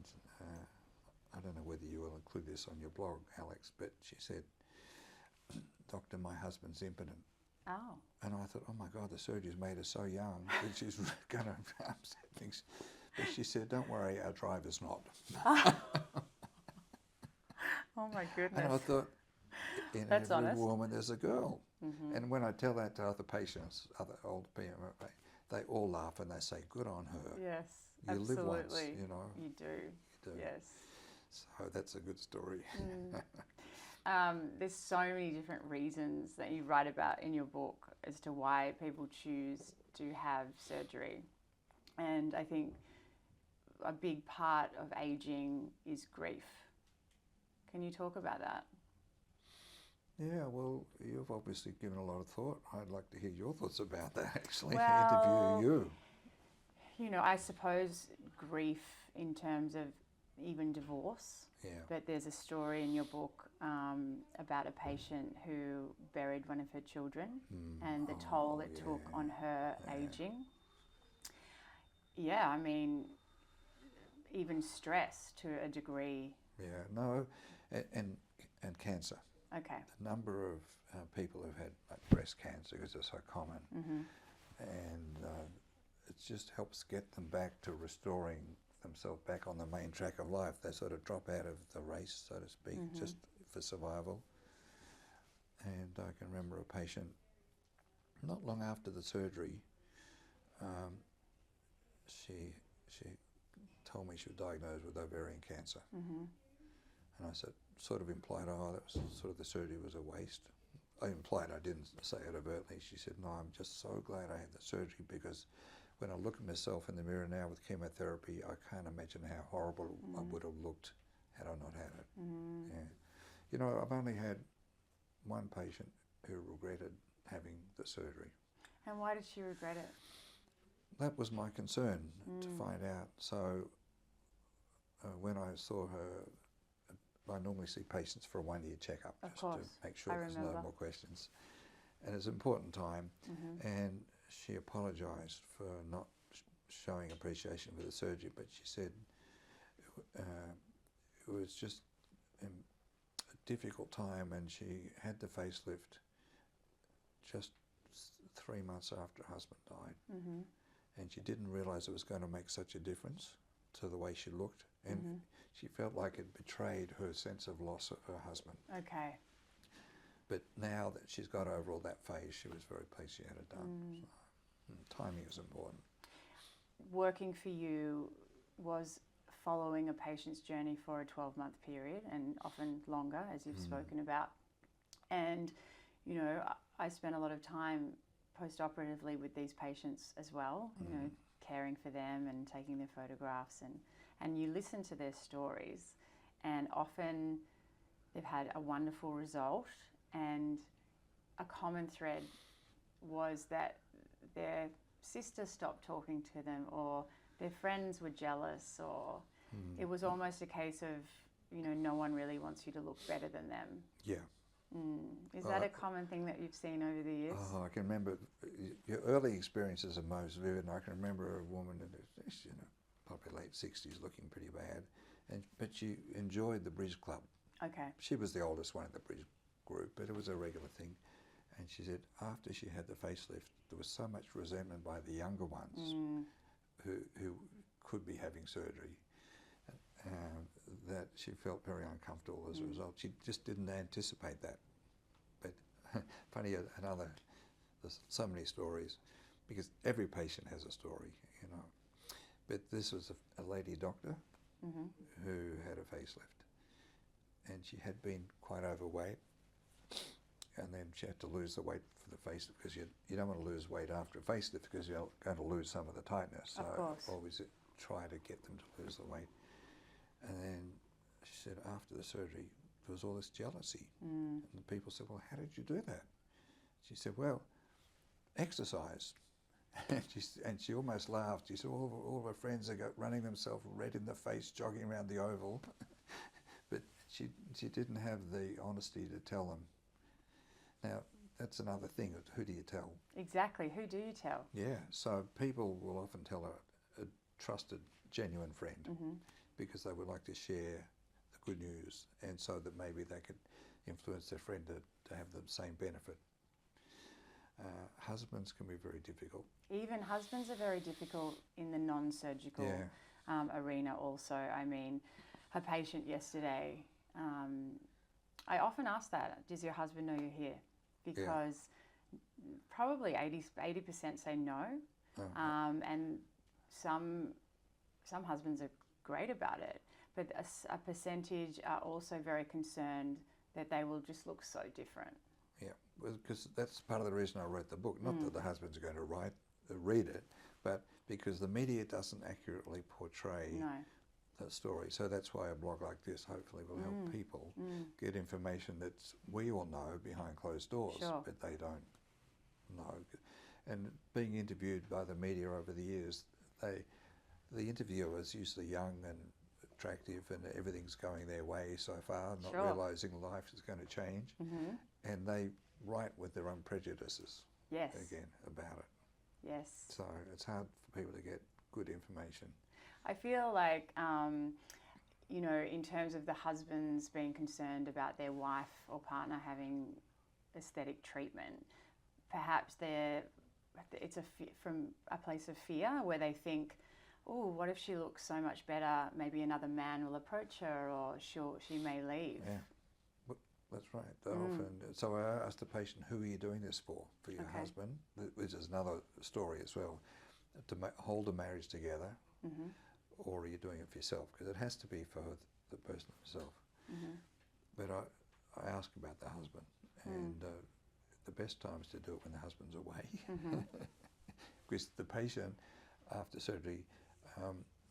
I don't know whether you will include this on your blog, Alex, but she said, Doctor, my husband's impotent. Oh. And I thought, oh my God, the surgery's made her so young that she's going to upset things. But she said, don't worry, our driver's not. Oh my goodness. And I thought, in That's every honest. woman there's a girl. And when I tell that to other patients, other old people, they all laugh and they say, good on her. Yes, You absolutely. live once, you know. You do. You do. Yes. So that's a good story. There's so many different reasons that you write about in your book as to why people choose to have surgery. And I think a big part of aging is grief. Can you talk about that? Yeah, well, you've obviously given a lot of thought. I'd like to hear your thoughts about that, actually, Well, interview you. You know, I suppose grief in terms of even divorce. Yeah. But there's a story in your book about a patient who buried one of her children and the toll it took on her aging. Yeah, I mean, even stress to a degree. Yeah, no, and cancer. Okay. The number of people who've had breast cancer is so common, and it just helps get them back to restoring themselves back on the main track of life. They sort of drop out of the race, so to speak, just for survival. And I can remember a patient, not long after the surgery, she told me she was diagnosed with ovarian cancer. And I said, sort of implied, oh, that was sort of the surgery was a waste. I implied, I didn't say it overtly. She said, no, I'm just so glad I had the surgery because when I look at myself in the mirror now with chemotherapy, I can't imagine how horrible I would have looked had I not had it. Yeah. You know, I've only had one patient who regretted having the surgery. And why did she regret it? That was my concern to find out. So when I saw her, I normally see patients for a 1-year checkup just to make sure there's no more questions. And it's an important time. And she apologised for not showing appreciation for the surgery, but she said it was just a difficult time, and she had the facelift just 3 months after her husband died. And she didn't realise it was going to make such a difference to the way she looked, and she felt like it betrayed her sense of loss of her husband. Okay. But now that she's got over all that phase, she was very pleased she had it done. So, timing is important. Working for you was following a patient's journey for a 12-month period, and often longer, as you've spoken about. And, you know, I spent a lot of time post-operatively with these patients as well, you know, caring for them and taking their photographs, and you listen to their stories, and often they've had a wonderful result, and a common thread was that their sister stopped talking to them, or their friends were jealous, or it was almost a case of, you know, no one really wants you to look better than them. Yeah. Is that a common thing that you've seen over the years? Oh, I can remember your early experiences are most vivid. And I can remember a woman in her, you know, probably late 60s, looking pretty bad, but she enjoyed the bridge club. Okay. She was the oldest one in the bridge group, but it was a regular thing. And she said after she had the facelift, there was so much resentment by the younger ones who could be having surgery that she felt very uncomfortable as a result. She just didn't anticipate that. But funny, there's so many stories, because every patient has a story, you know. But this was a lady doctor who had a facelift, and she had been quite overweight, and then she had to lose the weight for the facelift, because you don't want to lose weight after a facelift because you're going to lose some of the tightness. So always try to get them to lose the weight. And then she said after the surgery there was all this jealousy, and the people said, well, how did you do that? She said, well, exercise. And she almost laughed. She said all her friends are running themselves red in the face, jogging around the oval. But she didn't have the honesty to tell them. Now, that's another thing. Who do you tell? Exactly. Who do you tell? Yeah. So people will often tell a trusted, genuine friend, because they would like to share the good news, and so that maybe they could influence their friend to have the same benefit. Husbands can be very difficult. Even husbands are very difficult in the non-surgical arena also. I mean, her patient yesterday, I often ask that, does your husband know you're here? Because probably 80% say no, and some husbands are great about it, but a percentage are also very concerned that they will just look so different. Yeah, because that's part of the reason I wrote the book. Not that the husbands are going to read it, but because the media doesn't accurately portray the story. So that's why a blog like this hopefully will help people get information that we all know behind closed doors, but they don't know. And being interviewed by the media over the years, the interviewer's usually young and attractive, and everything's going their way so far, not realising life is going to change, and they write with their own prejudices again about it. Yes. So it's hard for people to get good information. I feel like, you know, in terms of the husbands being concerned about their wife or partner having aesthetic treatment, perhaps it's from a place of fear where they think, oh, what if she looks so much better? Maybe another man will approach her, or she may leave. Yeah, well, that's right. Often, so I asked the patient, who are you doing this for your husband? Which is another story as well. To hold a marriage together, or are you doing it for yourself? Because it has to be for the person himself. But I ask about the husband, and the best time is to do it when the husband's away. Because the patient after surgery,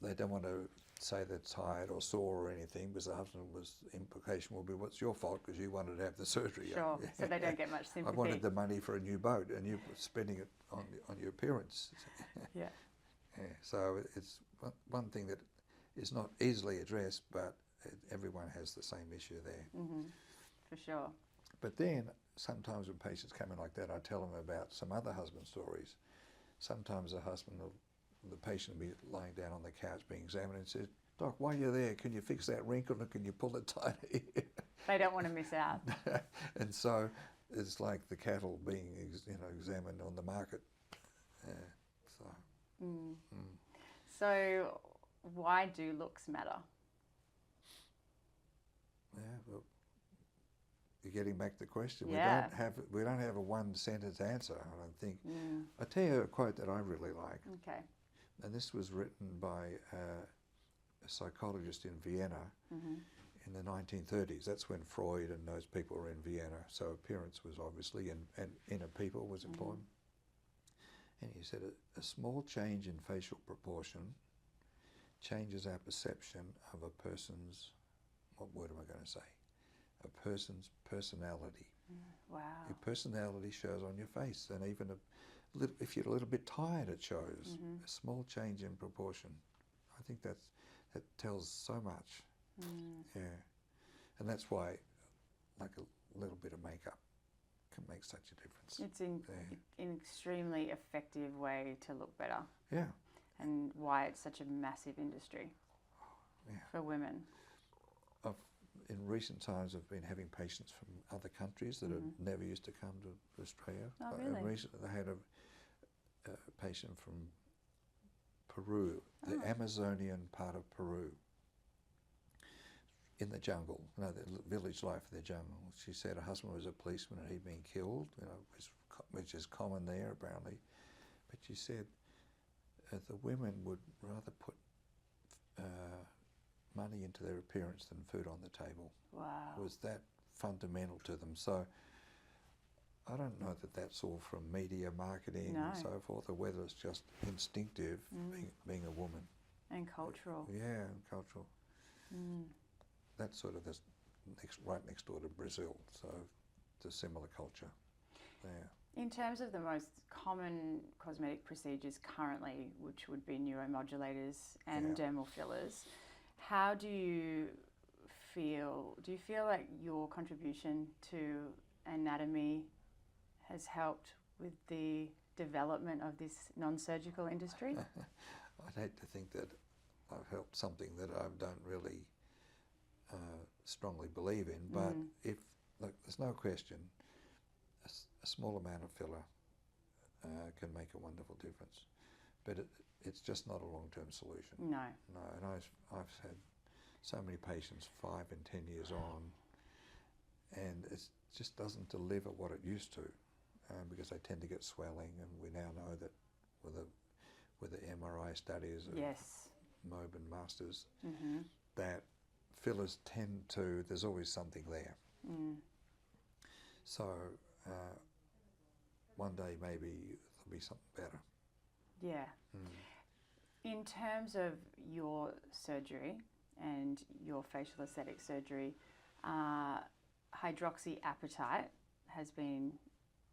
they don't want to say they're tired or sore or anything, because the husband implication will be, what's your fault because you wanted to have the surgery. Sure, so they don't get much sympathy. I wanted the money for a new boat and you're spending it on your appearance. Yeah. Yeah. So it's one thing that is not easily addressed, but everyone has the same issue there. For sure. But then sometimes when patients come in like that, I tell them about some other husband stories. Sometimes the patient will be lying down on the couch being examined and says, "Doc, while you're there, can you fix that wrinkle and can you pull it tighter?" They don't want to miss out. And so it's like the cattle being examined on the market. So why do looks matter? Yeah, well, you're getting back to the question. Yeah. We don't have a one sentence answer, I don't think. I'll tell you a quote that I really like. Okay. And this was written by a psychologist in Vienna in the 1930s. That's when Freud and those people were in Vienna. So appearance was obviously, and inner people was important. And he said, a small change in facial proportion changes our perception of a person's, what word am I going to say? A person's personality. Wow. Your personality shows on your face, and even if you're a little bit tired, it shows. A small change in proportion. I think that tells so much. Yeah, and that's why, like a little bit of makeup can make such a difference. It's an extremely effective way to look better. Yeah. And why it's such a massive industry for women. In recent times, I've been having patients from other countries that have never used to come to Australia. Oh, really? Recently, I had a patient from Peru, the Amazonian part of Peru, in the jungle, the village life of the jungle. She said her husband was a policeman and he'd been killed, which is common there apparently. But she said the women would rather put money into their appearance than food on the table. Wow. It was that fundamental to them. So I don't know that that's all from media marketing and so forth, or whether it's just instinctive, being a woman. And cultural. Yeah, and cultural. That's sort of right next door to Brazil, so it's a similar culture there. In terms of the most common cosmetic procedures currently, which would be neuromodulators and dermal fillers, how do you feel? Do you feel like your contribution to anatomy has helped with the development of this non-surgical industry? I'd hate to think that I've helped something that I don't really strongly believe in, but there's no question, a small amount of filler can make a wonderful difference, but it's just not a long-term solution. No. No, and I've had so many patients 5 and 10 years on, and it just doesn't deliver what it used to, because they tend to get swelling, and we now know that with the MRI studies of Mobe and Masters, that fillers tend to, there's always something there. So one day maybe there'll be something better. Yeah. In terms of your surgery and your facial aesthetic surgery, hydroxyapatite has been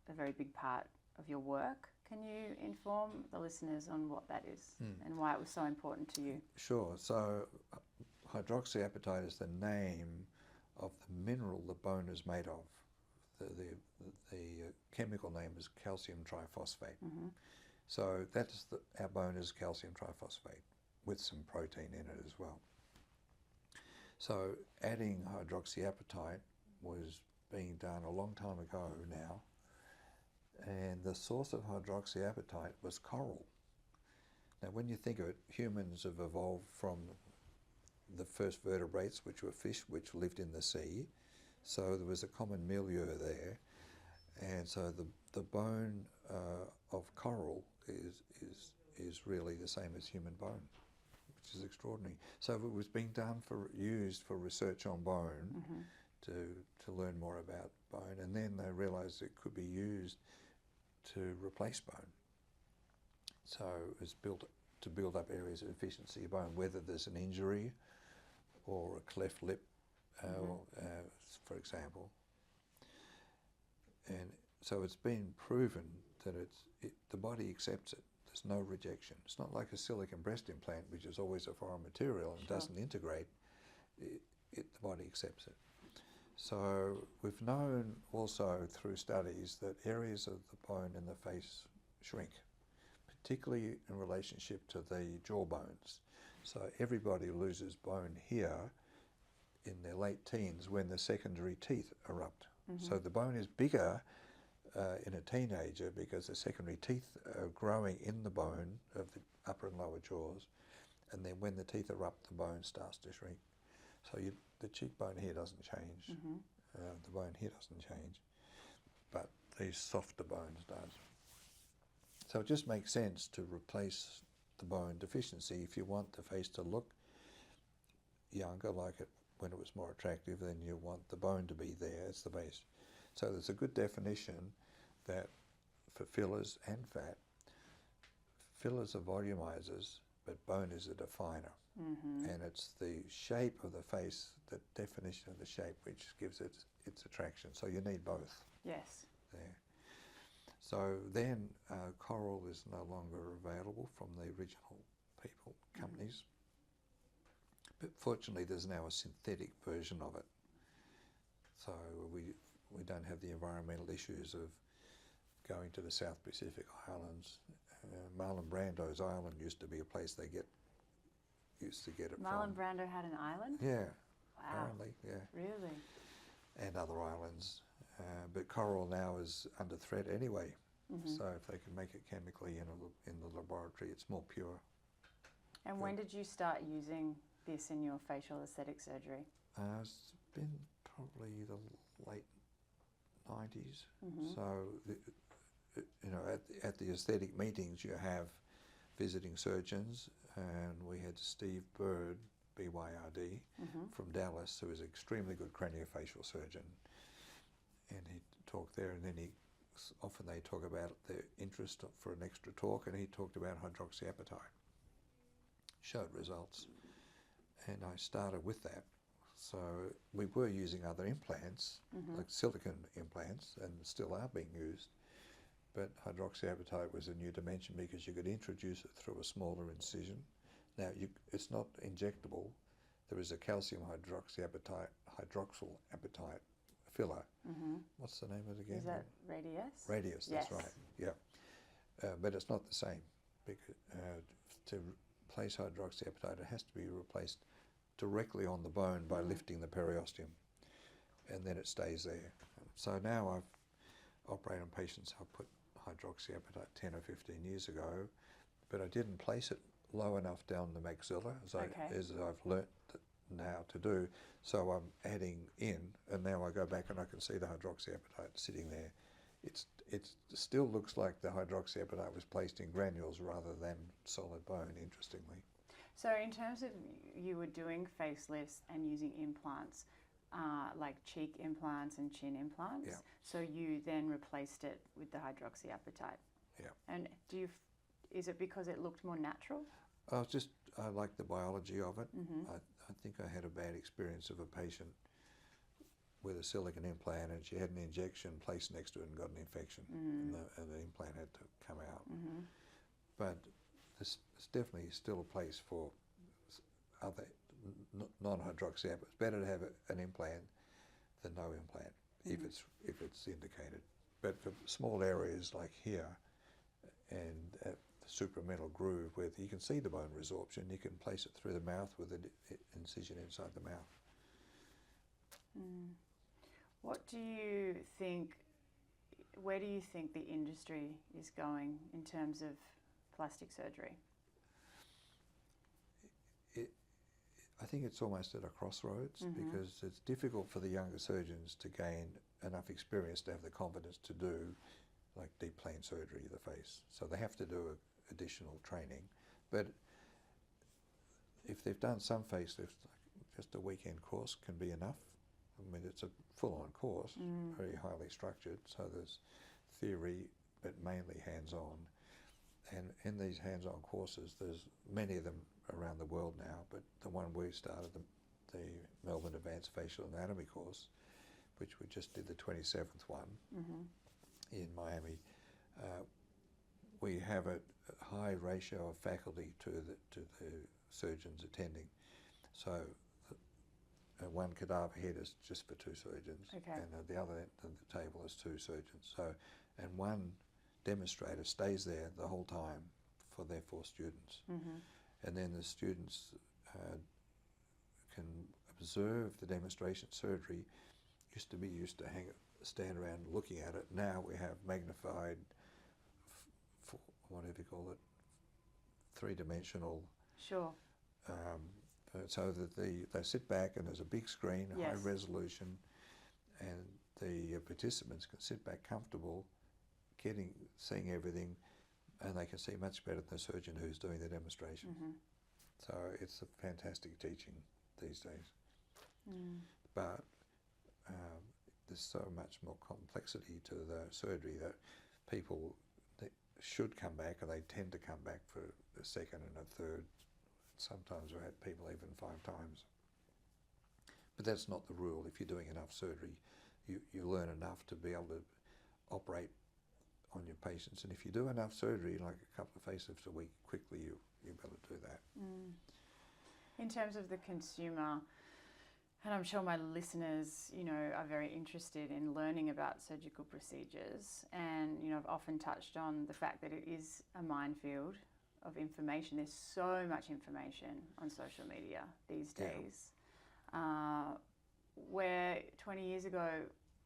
a very big part of your work. Can you inform the listeners on what that is and why it was so important to you? Sure. So hydroxyapatite is the name of the mineral the bone is made of. The chemical name is calcium triphosphate. So that's our bone is calcium triphosphate with some protein in it as well. So adding hydroxyapatite was being done a long time ago now, and the source of hydroxyapatite was coral. Now when you think of it, humans have evolved from the first vertebrates, which were fish, which lived in the sea. So there was a common milieu there, and so the bone of coral is really the same as human bone, which is extraordinary. So it was being done used for research on bone to learn more about bone, and then they realised it could be used to replace bone. So it was built to build up areas of efficiency of bone, whether there's an injury or a cleft lip, for example. And so it's been proven that the body accepts it. There's no rejection. It's not like a silicone breast implant, which is always a foreign material and doesn't integrate. The body accepts it. So we've known also through studies that areas of the bone in the face shrink, particularly in relationship to the jaw bones. So everybody loses bone here in their late teens when the secondary teeth erupt. So the bone is bigger in a teenager because the secondary teeth are growing in the bone of the upper and lower jaws, and then when the teeth erupt, the bone starts to shrink. So the cheekbone here doesn't change, the bone here doesn't change, but these softer bones does. So it just makes sense to replace the bone deficiency. If you want the face to look younger, like it when it was more attractive, then you want the bone to be there as the base. So there's a good definition that for fillers and fat, fillers are volumizers, but bone is a definer. And it's the shape of the face, the definition of the shape, which gives it its attraction. So you need both. Yes. There. So then coral is no longer available from the original companies. But fortunately there's now a synthetic version of it. So we don't have the environmental issues of going to the South Pacific Islands. Marlon Brando's island used to be a place they used to get it Marlon from. Brando had an island? Yeah, Wow. apparently, yeah. Really? And other islands. But coral now is under threat anyway. So if they can make it chemically in the laboratory, it's more pure. And when did you start using this in your facial aesthetic surgery? It's been probably the late 90s. So, at the aesthetic meetings, you have visiting surgeons, and we had Steve Bird, BYRD, from Dallas, who is an extremely good craniofacial surgeon. And he talked there, and then often they talk about their interest for an extra talk, and he talked about hydroxyapatite. Showed results. And I started with that. So we were using other implants, like silicone implants, and still are being used. But hydroxyapatite was a new dimension because you could introduce it through a smaller incision. Now, it's not injectable. There is a calcium hydroxyl apatite filler. What's the name of it again? Is that Radius? Radius, Yes. that's right, yeah. But it's not the same. Because, to replace hydroxyapatite, it has to be replaced directly on the bone by lifting the periosteum, and then it stays there. So now I've operated on patients I put hydroxyapatite 10 or 15 years ago, but I didn't place it low enough down the maxilla as I've learnt now to do. So I'm adding in, and now I go back and I can see the hydroxyapatite sitting there. It still looks like the hydroxyapatite was placed in granules rather than solid bone, interestingly. So in terms of you were doing facelifts and using implants, like cheek implants and chin implants, so you then replaced it with the hydroxyapatite. Yeah. And is it because it looked more natural? I like the biology of it. I think I had a bad experience of a patient with a silicone implant, and she had an injection placed next to it and got an infection, and the implant had to come out. But there's definitely still a place for other non-hydroxyapatite. It's better to have an implant than no implant if it's indicated. But for small areas like here and at the supramental groove where you can see the bone resorption, you can place it through the mouth with an incision inside the mouth. What do you think, where do you think the industry is going in terms of plastic surgery? I think it's almost at a crossroads because it's difficult for the younger surgeons to gain enough experience to have the confidence to do like deep plane surgery of the face. So they have to do additional training. But if they've done some facelifts, just a weekend course can be enough. I mean, it's a full-on course, very highly structured, so there's theory, but mainly hands-on. And in these hands-on courses, there's many of them around the world now, but the one we started, the Melbourne Advanced Facial Anatomy course, which we just did the 27th one in Miami, we have a high ratio of faculty to the surgeons attending. So one cadaver head is just for 2 surgeons, and at the other end of the table is 2 surgeons. So, and one demonstrator stays there the whole time for their 4 students. And then the students can observe the demonstration surgery. Used to stand around looking at it. Now we have magnified, whatever you call it, 3-dimensional. Sure. So that they sit back and there's a big screen, Yes. high resolution, and the participants can sit back comfortable, seeing everything, and they can see much better than the surgeon who's doing the demonstration. So it's a fantastic teaching these days. But there's so much more complexity to the surgery that people should come back, and they tend to come back for a second and a third. Sometimes we've had people even 5 times. But that's not the rule. If you're doing enough surgery, you learn enough to be able to operate on your patients. And if you do enough surgery, like a couple of facelifts a week, quickly you'll be able to do that. In terms of the consumer, and I'm sure my listeners, are very interested in learning about surgical procedures, and I've often touched on the fact that it is a minefield of information. There's so much information on social media these days. Where 20 years ago,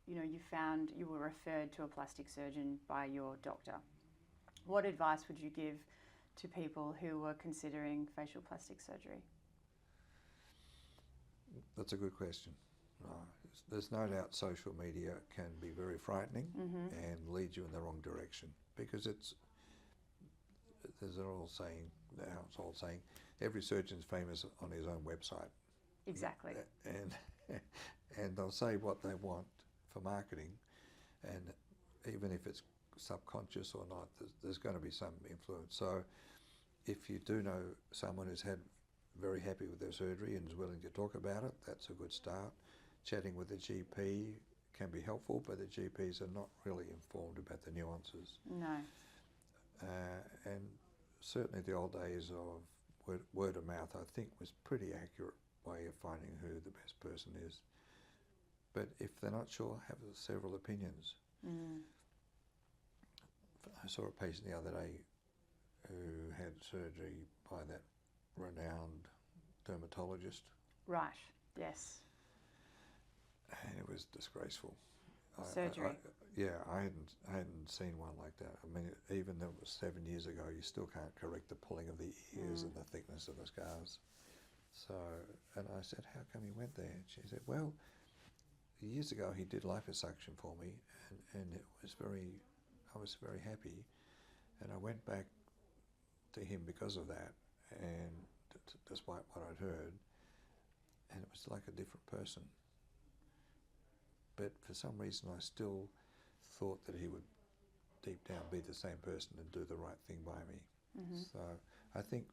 you were referred to a plastic surgeon by your doctor. What advice would you give to people who were considering facial plastic surgery? That's a good question. There's no doubt social media can be very frightening and lead you in the wrong direction, because there's an old saying, every surgeon's famous on his own website. Exactly. And they'll say what they want for marketing, and even if it's subconscious or not, there's going to be some influence. So if you do know someone who's very happy with their surgery and is willing to talk about it, that's a good start. Chatting with the GP can be helpful, but the GPs are not really informed about the nuances. No. And certainly the old days of word of mouth, I think, was pretty accurate way of finding who the best person is. But if they're not sure, have several opinions. I saw a patient the other day who had surgery by that renowned dermatologist. Right, yes. And it was disgraceful. Surgery. I hadn't seen one like that. I mean, even though it was 7 years ago, you still can't correct the pulling of the ears and the thickness of the scars. So, and I said, how come you went there? And she said, well, years ago he did liposuction for me, and I was very happy, and I went back to him because of that, and despite what I'd heard, and it was like a different person. But for some reason I still thought that he would deep down be the same person and do the right thing by me. So I think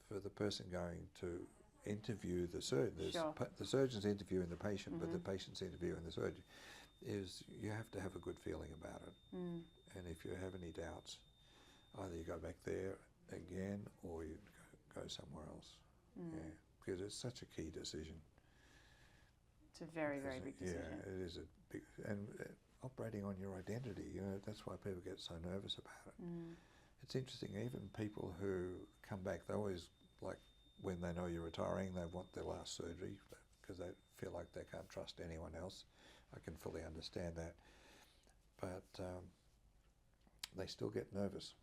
for the person going to interview the surgeon, the surgeon's interviewing the patient, but the patient's interviewing the surgeon, is you have to have a good feeling about it. And if you have any doubts, either you go back there again or you go somewhere else. Because it's such a key decision. It's a very, very big decision. Yeah, it is a big, and operating on your identity, that's why people get so nervous about it. It's interesting, even people who come back, they always, like, when they know you're retiring, they want their last surgery because they feel like they can't trust anyone else. I can fully understand that. But they still get nervous.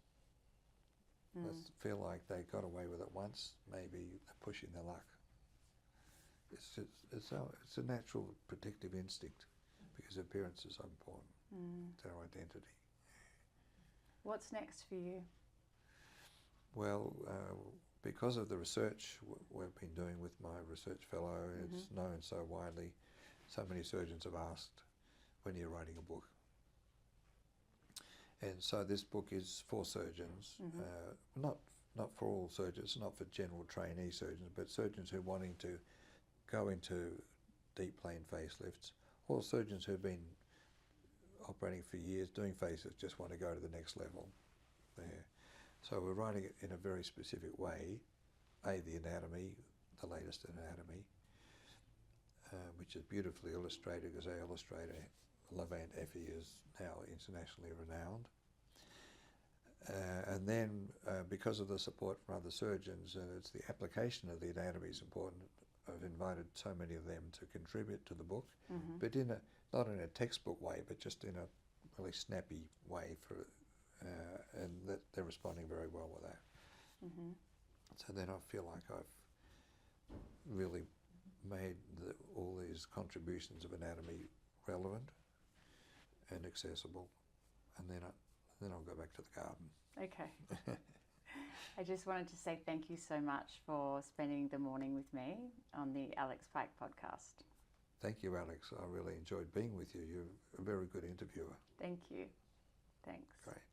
They feel like they got away with it once, maybe they're pushing their luck. It's a natural protective instinct because appearance is so important to our identity. What's next for you? Well, because of the research we've been doing with my research fellow, it's known so widely, so many surgeons have asked, when are you writing a book? And so this book is for surgeons, not for all surgeons, not for general trainee surgeons, but surgeons who are wanting to go into deep plane facelifts, or surgeons who've been operating for years doing facelifts, just want to go to the next level there. So we're writing it in a very specific way, the anatomy, the latest anatomy, which is beautifully illustrated because our illustrator, Levant Effie, is now internationally renowned. And then because of the support from other surgeons, and it's the application of the anatomy is important, I've invited so many of them to contribute to the book, but not in a textbook way, but just in a really snappy way and that they're responding very well with that. So then I feel like I've really made all these contributions of anatomy relevant and accessible, and then I'll go back to the garden. Okay. I just wanted to say thank you so much for spending the morning with me on the Alex Pike podcast. Thank you, Alex. I really enjoyed being with you. You're a very good interviewer. Thank you. Thanks. Great.